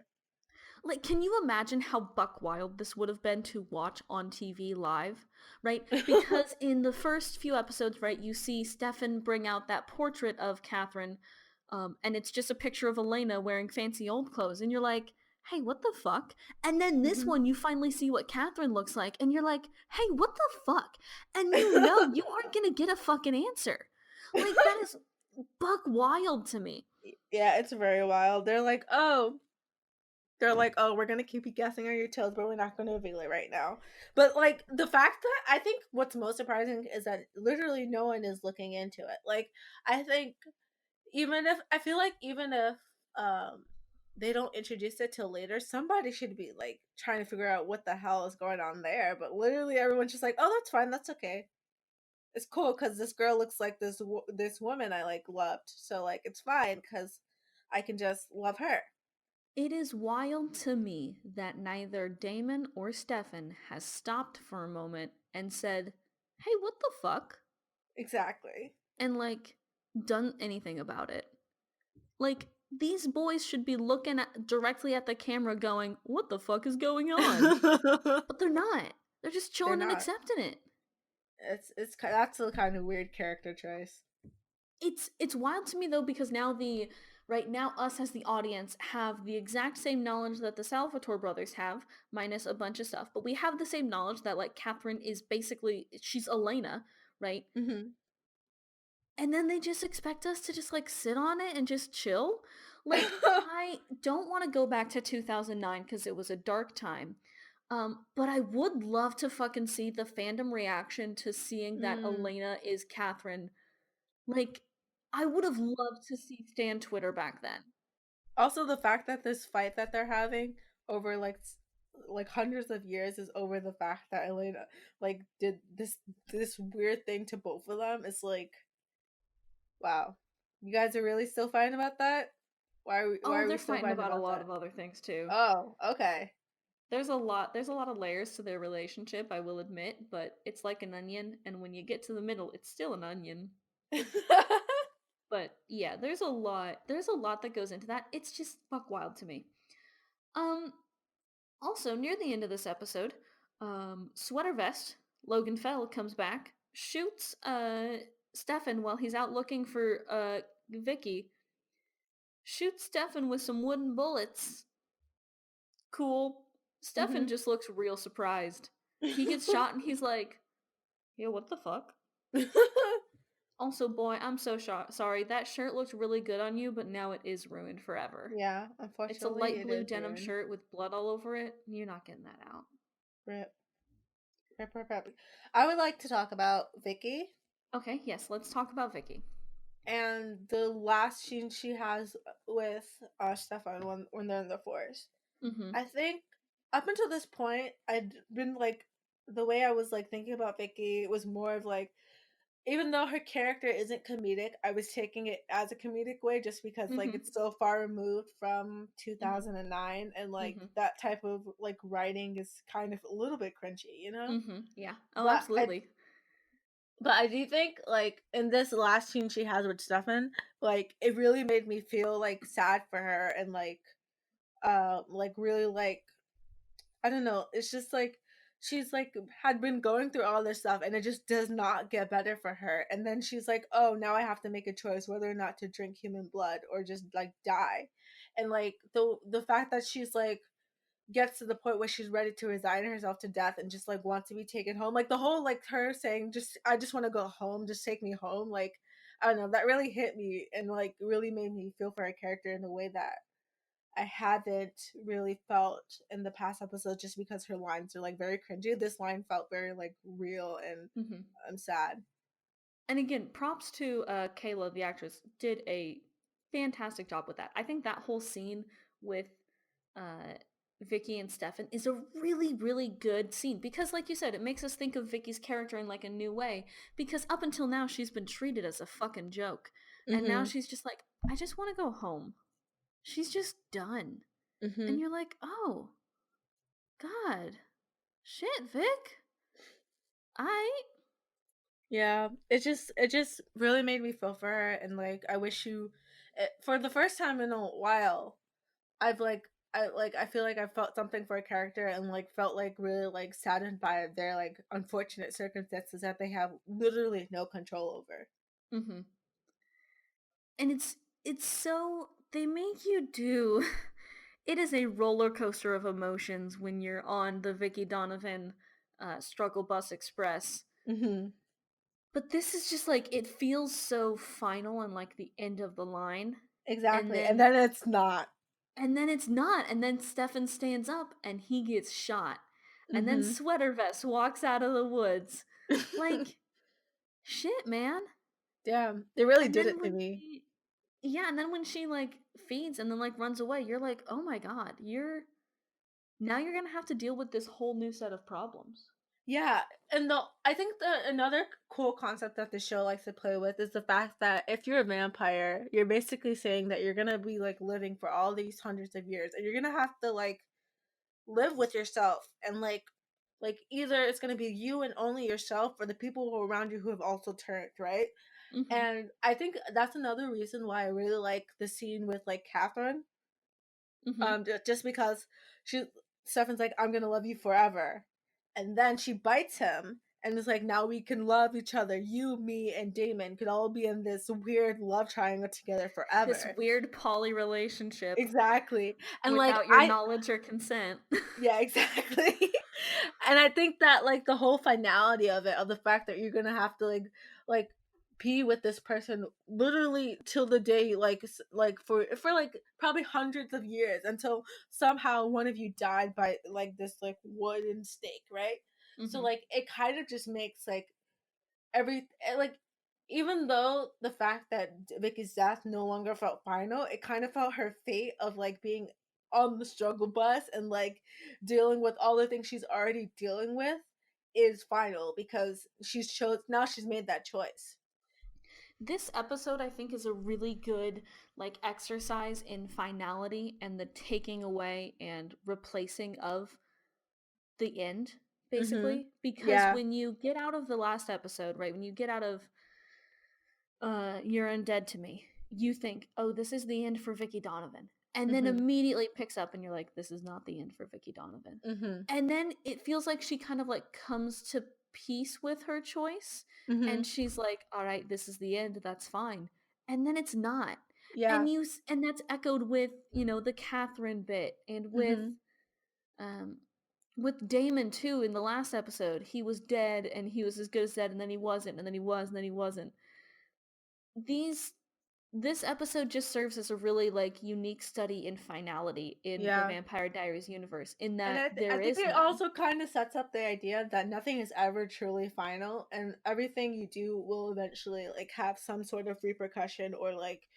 Like, can you imagine how buck wild this would have been to watch on TV live, right? Because in the first few episodes, right, you see Stefan bring out that portrait of Catherine, and it's just a picture of Elena wearing fancy old clothes, and you're like, hey, what the fuck? And then this Mhm. one, you finally see what Catherine looks like, and you're like, hey, what the fuck? And you aren't gonna get a fucking answer. Like, that is buck wild to me. Yeah, it's very wild. They're like, "Oh, we're gonna keep you guessing on your toes, but we're not gonna reveal it right now." But, like, the fact that I think what's most surprising is that literally no one is looking into it. Like, I think even if, um, they don't introduce it till later, somebody should be, like, trying to figure out what the hell is going on there, but literally everyone's just like, "Oh, that's fine, that's okay. It's cool because this girl looks like this woman I, like, loved, so, like, it's fine because I can just love her." It is wild to me that neither Damon or Stefan has stopped for a moment and said, hey, what the fuck? Exactly. And like done anything about it. Like, these boys should be looking directly at the camera going, what the fuck is going on? But they're not. They're just They're chilling and not. accepting it. That's a kind of weird character choice. It's wild to me though because now the right now us as the audience have the exact same knowledge that the Salvatore brothers have, minus a bunch of stuff. But we have the same knowledge that like Catherine is basically she's Elena, right? Mhm. And then they just expect us to just like sit on it and just chill. Like I don't want to go back to 2009 because it was a dark time. But I would love to fucking see the fandom reaction to seeing that Mm. Elena is Catherine. Like, I would have loved to see Stan Twitter back then. Also, the fact that this fight that they're having over like hundreds of years is over the fact that Elena like did this weird thing to both of them. It's like, wow, you guys are really still fighting about that. Why Oh, are we they're still fighting fighting about a about lot that? of other things too. Oh, okay. There's a lot of layers to their relationship, I will admit, but it's like an onion, and when you get to the middle, it's still an onion. But yeah, there's a lot that goes into that. It's just fuck wild to me. Um Also near the end of this episode, Sweater Vest, Logan Fell comes back, shoots Stefan while he's out looking for Vicki. Shoots Stefan with some wooden bullets. Cool. Stefan Mhm. just looks real surprised. He gets shot and he's like, yeah, what the fuck? Also, boy, I'm so sorry. That shirt looked really good on you, but now it is ruined forever. Yeah, It's a unfortunately, light it blue is denim ruined. shirt with blood all over it. You're not getting that out. Rip, rip, rip, rip. I would like to talk about Vicky Okay, yes, let's talk about Vicki. and the last scene she has with Stefan when they're in the forest. Mm-hmm. I think up until this point, I'd been like the way I was like thinking about Vicky was more of like even though her character isn't comedic, I was taking it as a comedic way just because like Mm-hmm. it's so far removed from Mm-hmm. 2009 and like Mm-hmm. that type of like writing is kind of a little bit crunchy, you know? Mm-hmm. Yeah. Oh, But I absolutely. but I do think like in this last scene she has with Stefan, like it really made me feel like sad for her and like really like I don't know, it's just like she's like had been going through all this stuff and it just does not get better for her. And then she's like, oh, now I have to make a choice whether or not to drink human blood or just like die. And like the fact that she's like gets to the point where she's ready to resign herself to death and just like wants to be taken home. Like the whole like her saying just I just want to go home, just take me home. Like I don't know, that really hit me and like really made me feel for her character in a way that I haven't really felt in the past episodes just because her lines are like very cringy. This line felt very like real and Mm-hmm. I'm sad. And again, props to Kayla, the actress, did a fantastic job with that. I think that whole scene with uh, Vicki and Stefan is a really, really good scene because, like you said, it makes us think of Vicki's character in like a new way. Because up until now, she's been treated as a fucking joke, and now Mhm. she's just like, I just want to go home. She's just done, and Mhm. you're like, oh God, shit, Vic. I Yeah, it just really made me feel for her and like I wish you for the first time in a while I've I feel like I felt something for a character and like felt like really like saddened by their like unfortunate circumstances that they have literally no control over. mm-hmm. And it's so they make you do it is a roller coaster of emotions when you're on the Vicki Donovan struggle bus express. Mhm. But this is just like it feels so final and like the end of the line. And Exactly. And then then it's not. it's not. And then Stefan stands up and he gets shot. And then Mhm. Sweater Vest walks out of the woods. Like shit, man. Damn, they really And did then it to when me. she yeah, and then when she like feeds and then like runs away, you're like, "Oh my god, you're now you're going to have to deal with this whole new set of problems." Yeah, and I think the another cool concept that the show likes to play with is the fact that if you're a vampire, you're basically saying that you're gonna be like living for all these hundreds of years, and you're gonna have to like live with yourself and like either it's gonna be you and only yourself, or the people who are around you who have also turned right. Mhm. And I think that's another reason why I really like the scene with like Catherine, Mhm. just because she Stefan's like, I'm gonna love you forever, and then she bites him and it's like, now we can love each other, you, me, and Damon could all be in this weird love triangle together This forever. weird poly relationship Exactly. And like without your I knowledge or consent. yeah, exactly. And I think that like the whole finality of it, of the fact that you're gonna have to like be with this person literally till the day like like for like probably hundreds of years until somehow one of you died by like this like wooden stake, right? So Mhm. like it kind of just makes like like even though the fact that Vicky's death no longer felt final, it kind of felt her fate of like being on the struggle bus and like dealing with all the things she's already dealing with is final because she's made that choice. This episode I think is a really good like exercise in finality and the taking away and replacing of the end Mhm. basically because Yeah. when you get out of the last episode, right? When you get out of you're undead to me. You think, "Oh, this is the end for Vicki Donovan." And then Mhm. immediately picks up and you're like, "This is not the end for Vicki Donovan." Mhm. And then it feels like she kind of like comes to peace with her choice and Mhm. she's like, "All right, this is the end. That's fine." And then it's not. Yeah. And that's echoed with, you know, the Catherine bit and Mhm. um with Damon too in the last episode. He was dead and he was as good as dead and then he wasn't and then he was and then he wasn't. These this episode just serves as a really like unique study in finality in the Yeah. Vampire Diaries universe in And that I there think is it none. also kind of sets up the idea that nothing is ever truly final, and everything you do will eventually like have some sort of repercussion or like,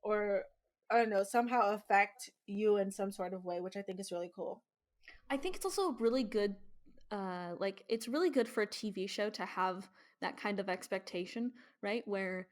or I don't know, somehow affect you in some sort of way, which I think is really cool. I think it's also really good like it's really good for a TV show to have that kind of expectation, right? Where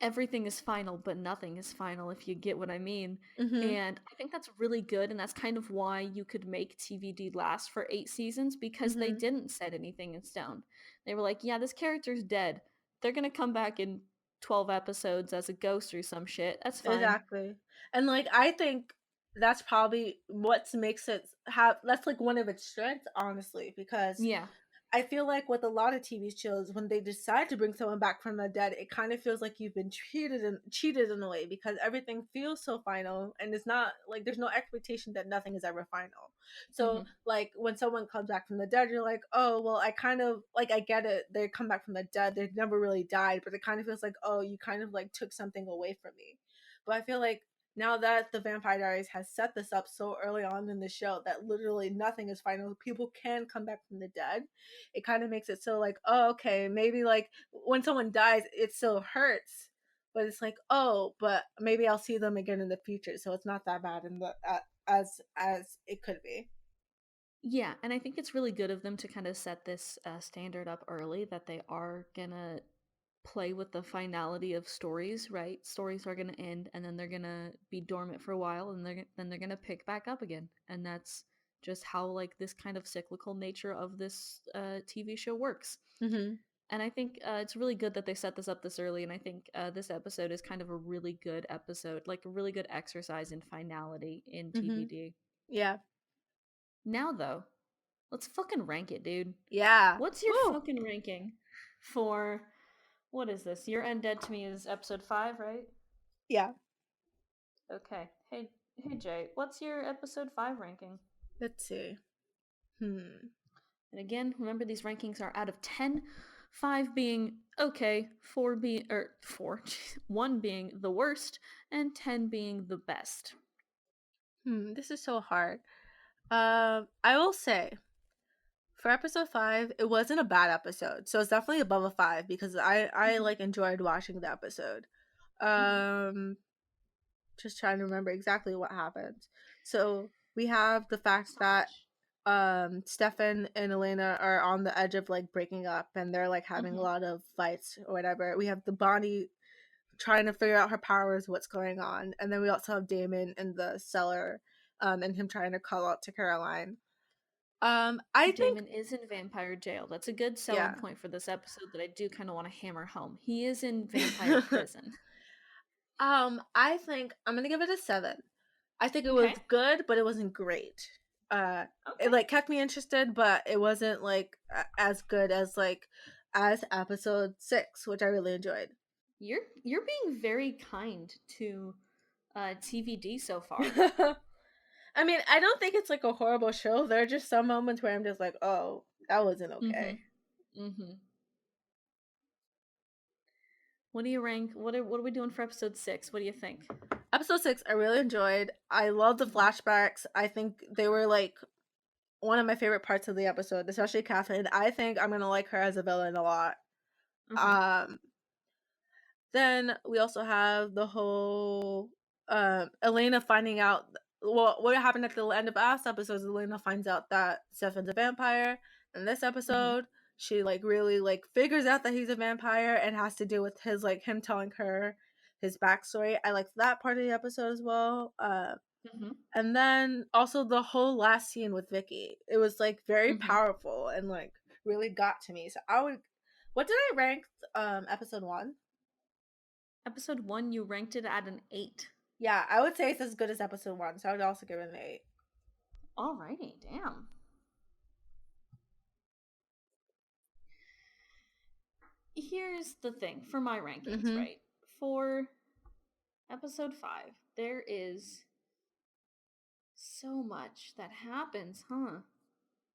everything is final but nothing is final if you get what I mean. Mm-hmm. And I think that's really good and that's kind of why you could make TVD last for 8 seasons because they Mm-hmm. didn't set anything in stone. They were like, yeah, this character's dead. They're going to come back in 12 episodes as a ghost or some shit. That's fine. Exactly. And like I think that's probably what makes it have that's like one of its strengths, honestly, because Yeah. I feel like with a lot of TV shows, when they decide to bring someone back from the dead, it kind of feels like you've been cheated in a way, because everything feels so final, and it's not like there's no expectation that nothing is ever final. So Mm-hmm. like when someone comes back from the dead, you're like, oh well, I kind of like, I get it. They come back from the dead, they've never really died, but it kind of feels like, oh, you kind of like took something away from me. But I feel like now that the Vampire Diaries has set this up so early on in the show that literally nothing is final, people can come back from the dead, it kind of makes it so like, oh, okay, maybe like when someone dies it still hurts, but it's like, oh, but maybe I'll see them again in the future, so it's not that bad in the as it could be. Yeah, and I think it's really good of them to kind of set this standard up early, that they are gonna play with the finality of stories, right? Stories are gonna end, and then they're gonna be dormant for a while, and then they're gonna pick back up again, and that's just how like this kind of cyclical nature of this TV show works. Mm-hmm. And I think it's really good that they set this up this early, and I think this episode is kind of a really good episode, like a really good exercise in finality in Mm-hmm. TVD. Yeah. Now though, let's fucking rank it, dude. Yeah. What's your Woo. fucking ranking for, what is this? Your Undead to Me is episode 5, right? Yeah. Okay. Hey Jay, what's your episode 5 ranking? Let's see. And again, remember these rankings are out of 10, 5 being okay, 4 being 4, 1 being the worst, and 10 being the best. This is so hard. I will say for episode 5, it wasn't a bad episode, so it's definitely above a 5 because I Mm-hmm. like enjoyed watching the episode. Mm-hmm. um just trying to remember exactly what happened. So we have the fact It's not that much. Stefan and Elena are on the edge of like breaking up, and they're like having a Mm-hmm. lot of fights or whatever. We have the Bonnie trying to figure out her powers, what's going on, and then we also have Damon in the cellar, and him trying to call out to Caroline. I think, Damon is in vampire jail. That's a good selling yeah. point for this episode that I do kind of want to hammer home. He is in vampire prison. I think I'm gonna give it a 7. I think it was Okay. good, but it wasn't great. It Okay. like kept me interested, but it wasn't like as good as like as episode 6, which I really enjoyed. You're being very kind to TVD so far. I mean, I don't think it's like a horrible show. There are just some moments where I'm just like, oh, that wasn't Mm-hmm. okay. Mm-hmm. What do you rank? What are we doing for episode 6? What do you think? Episode 6, I really enjoyed. I love the Mm-hmm. flashbacks. I think they were like one of my favorite parts of the episode, especially Catherine. I think I'm gonna like her as a villain a lot. Mm-hmm. Um, then we also have the whole Elena finding out, well, what happened at the end of last episode is Elena finds out that Stefan's a vampire. In this Mm-hmm. episode, she like really like figures out that he's a vampire and has to deal with his like him telling her his backstory. I liked that part of the episode as well. Mm-hmm. And then also the whole last scene with Vicki. It was like very Mm-hmm. powerful and like really got to me. So I would, what did I rank episode 1? Episode 1, you ranked it at an 8. Yeah, I would say it's as good as episode 1, so I would also give it an 8. Alrighty, damn. Here's the thing for my rankings, Mm-hmm. right? For episode 5, there is so much that happens, huh?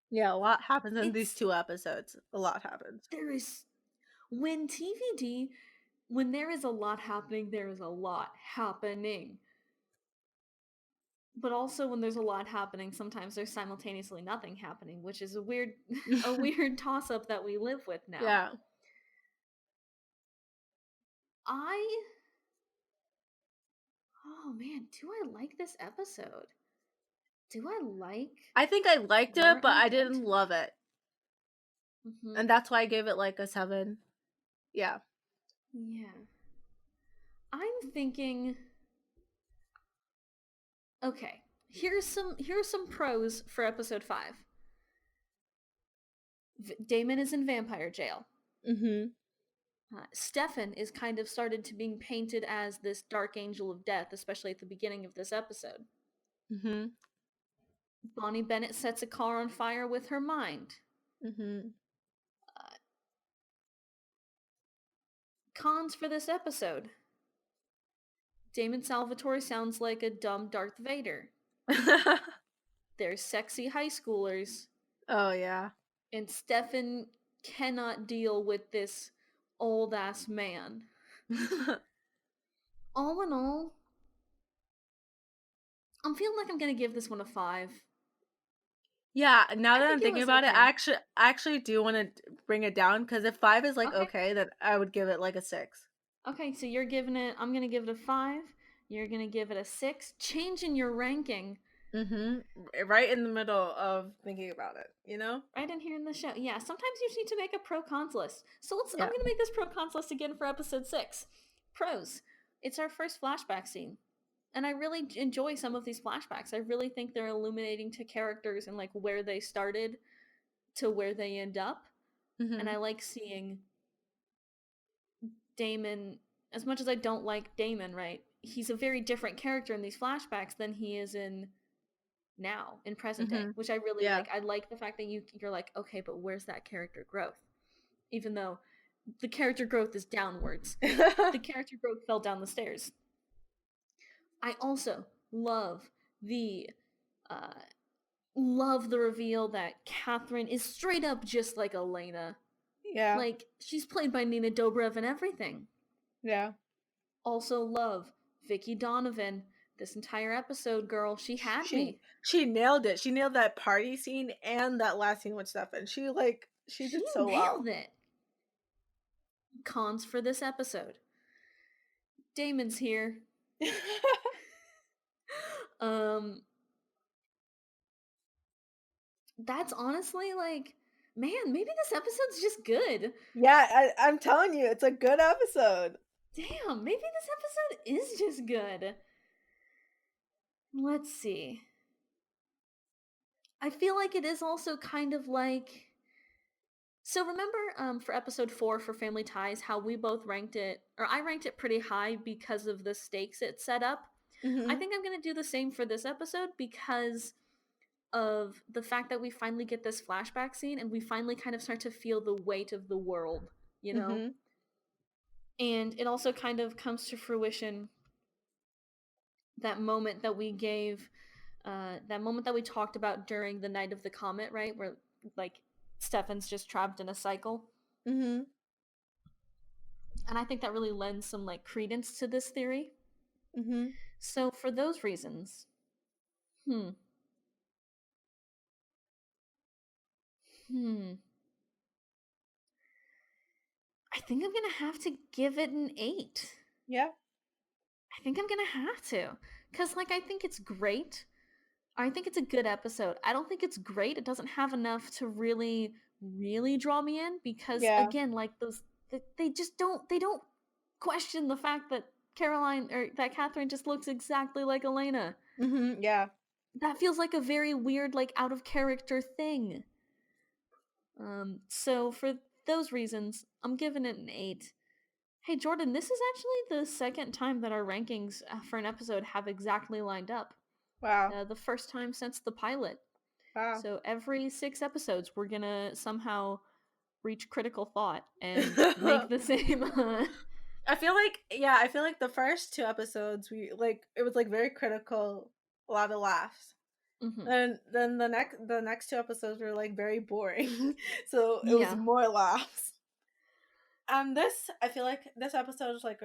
Yeah, a lot happens in these It's 2 episodes. A lot happens. there is when TVD when there is a lot happening, there is a lot happening. But also when there's a lot happening, sometimes there's simultaneously nothing happening, which is a weird a weird toss up that we live with now. Yeah. I Oh man, do I like this episode? Do I like I think I liked Your it, but I Undead didn't to Me? love it. Mm-hmm. And that's why I gave it like a 7. Yeah. Yeah. I'm thinking, okay, here's some pros for episode 5. Damon is in vampire jail. Mm-hmm. Stefan is kind of started to being painted as this dark angel of death, especially at the beginning of this episode. Mm-hmm. Bonnie Bennett sets a car on fire with her mind. Mm-hmm. Cons for this episode. Damon Salvatore sounds like a dumb Darth Vader. There's sexy high schoolers. Oh, yeah. And Stefan cannot deal with this old-ass man. All in all, I'm feeling like I'm gonna give this one a 5. Yeah, now that I'm think it thinking was about it, okay. I actually do want to bring it down, because if 5 is like Okay. okay, then I would give it like a 6. Okay, so you're giving it, I'm gonna give it a 5. You're gonna give it a 6. Changing your ranking. Right in the middle of thinking about it, you know? Right in here in the show. Yeah, sometimes you just need to make a pro-cons list. So I'm Yeah. gonna make this pro-cons list again for episode 6. Pros. It's our first flashback scene. And I really enjoy some of these flashbacks. I really think they're illuminating to characters and like where they started to where they end up. And I like seeing Damon, as much as I don't like Damon, right? He's a very different character in these flashbacks than he is in now, in present day, which I really Yeah. like. I like the fact that you're like, okay, but where's that character growth? Even though the character growth is downwards. The character growth fell down the stairs. I also love the reveal that Catherine is straight up just like Elena. Yeah. Like, she's played by Nina Dobrev and everything. Yeah. Also love Vicki Donovan. This entire episode, girl, she had me. She nailed it. She nailed that party scene and that last scene with Stefan. She did so well. Nailed it. Cons for this episode. Damon's here. That's honestly like, man, maybe this episode's just good. Yeah, I'm telling you, it's a good episode. Damn, maybe this episode is just good. Let's see. I feel like it is also kind of like, so remember for episode 4 for Family Ties, how we both ranked it, or I ranked it pretty high because of the stakes it set up? I think I'm going to do the same for this episode because of the fact that we finally get this flashback scene and we finally kind of start to feel the weight of the world, you know? And it also kind of comes to fruition, that moment that we gave, that moment that we talked about during the night of the comet, right? Where, like, Stefan's just trapped in a cycle. And I think that really lends some, like, credence to this theory. So for those reasons, I think I'm gonna have to give it an 8. Yeah. I think I'm gonna have to. Because, like, I think it's great. I think it's a good episode. I don't think it's great. It doesn't have enough to really, really draw me in because, again, like, they don't question the fact that that Catherine just looks exactly like Elena. Yeah. That feels like a very weird, like, out of character thing. So for those reasons, I'm giving it an 8. Hey, Jordan, this is actually the second time that our rankings for an episode have exactly lined up. Wow. The first time since the pilot. Wow. So every 6 episodes, we're gonna somehow reach critical thought and make the same. I feel like the first 2 episodes it was like very critical, a lot of laughs. And then the next 2 episodes were like very boring. So it was more laughs. And I feel like this episode is like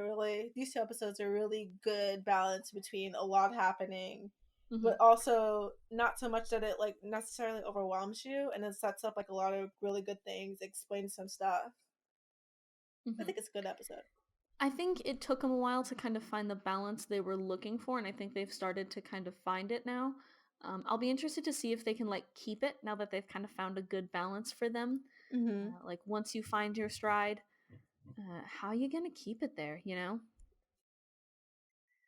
these 2 episodes are really good balance between a lot happening, but also not so much that it like necessarily overwhelms you, and it sets up like a lot of really good things, explains some stuff. I think it's a good episode. I think it took them a while to kind of find the balance they were looking for, and I think they've started to kind of find it now. I'll be interested to see if they can like keep it now that they've kind of found a good balance for them. Like once you find your stride, how are you gonna keep it there, you know?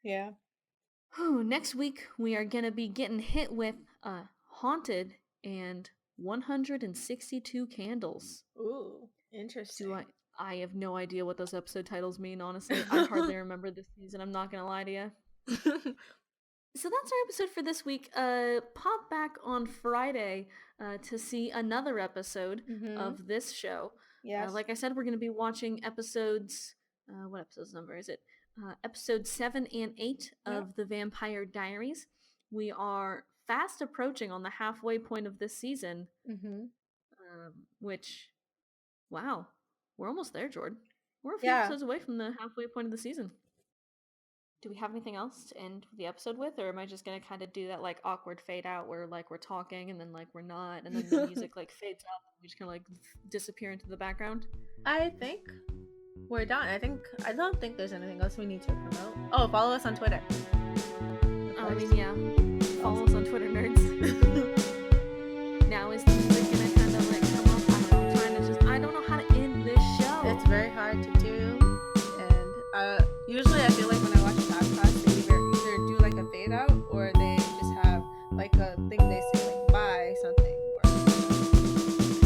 Yeah. Next week we are gonna be getting hit with Haunted and 162 Candles. Ooh, interesting. I have no idea what those episode titles mean, honestly. I hardly remember this season, I'm not gonna lie to you. So that's our episode for this week. Pop back on Friday to see another episode of this show. Yes. Like I said, we're going to be watching episodes. What episode's number is it? Episode 7 and 8 of The Vampire Diaries. We are fast approaching on the halfway point of this season. Which, wow, we're almost there, Jordan. We're a few episodes away from the halfway point of the season. Do we have anything else to end the episode with, or am I just gonna kind of do that like awkward fade out where like we're talking and then like we're not, and then the music like fades out and we just kind of like disappear into the background? I think we're done. I don't think there's anything else we need to promote. Oh, follow us on Twitter. Oh, I mean, yeah, follow us on Twitter, nerds. Now is the music gonna kind of like come up? I don't know how to end this show. It's very hard to do, and usually I feel like when I watch podcasts, they either do like a fade out or they just have like a thing they say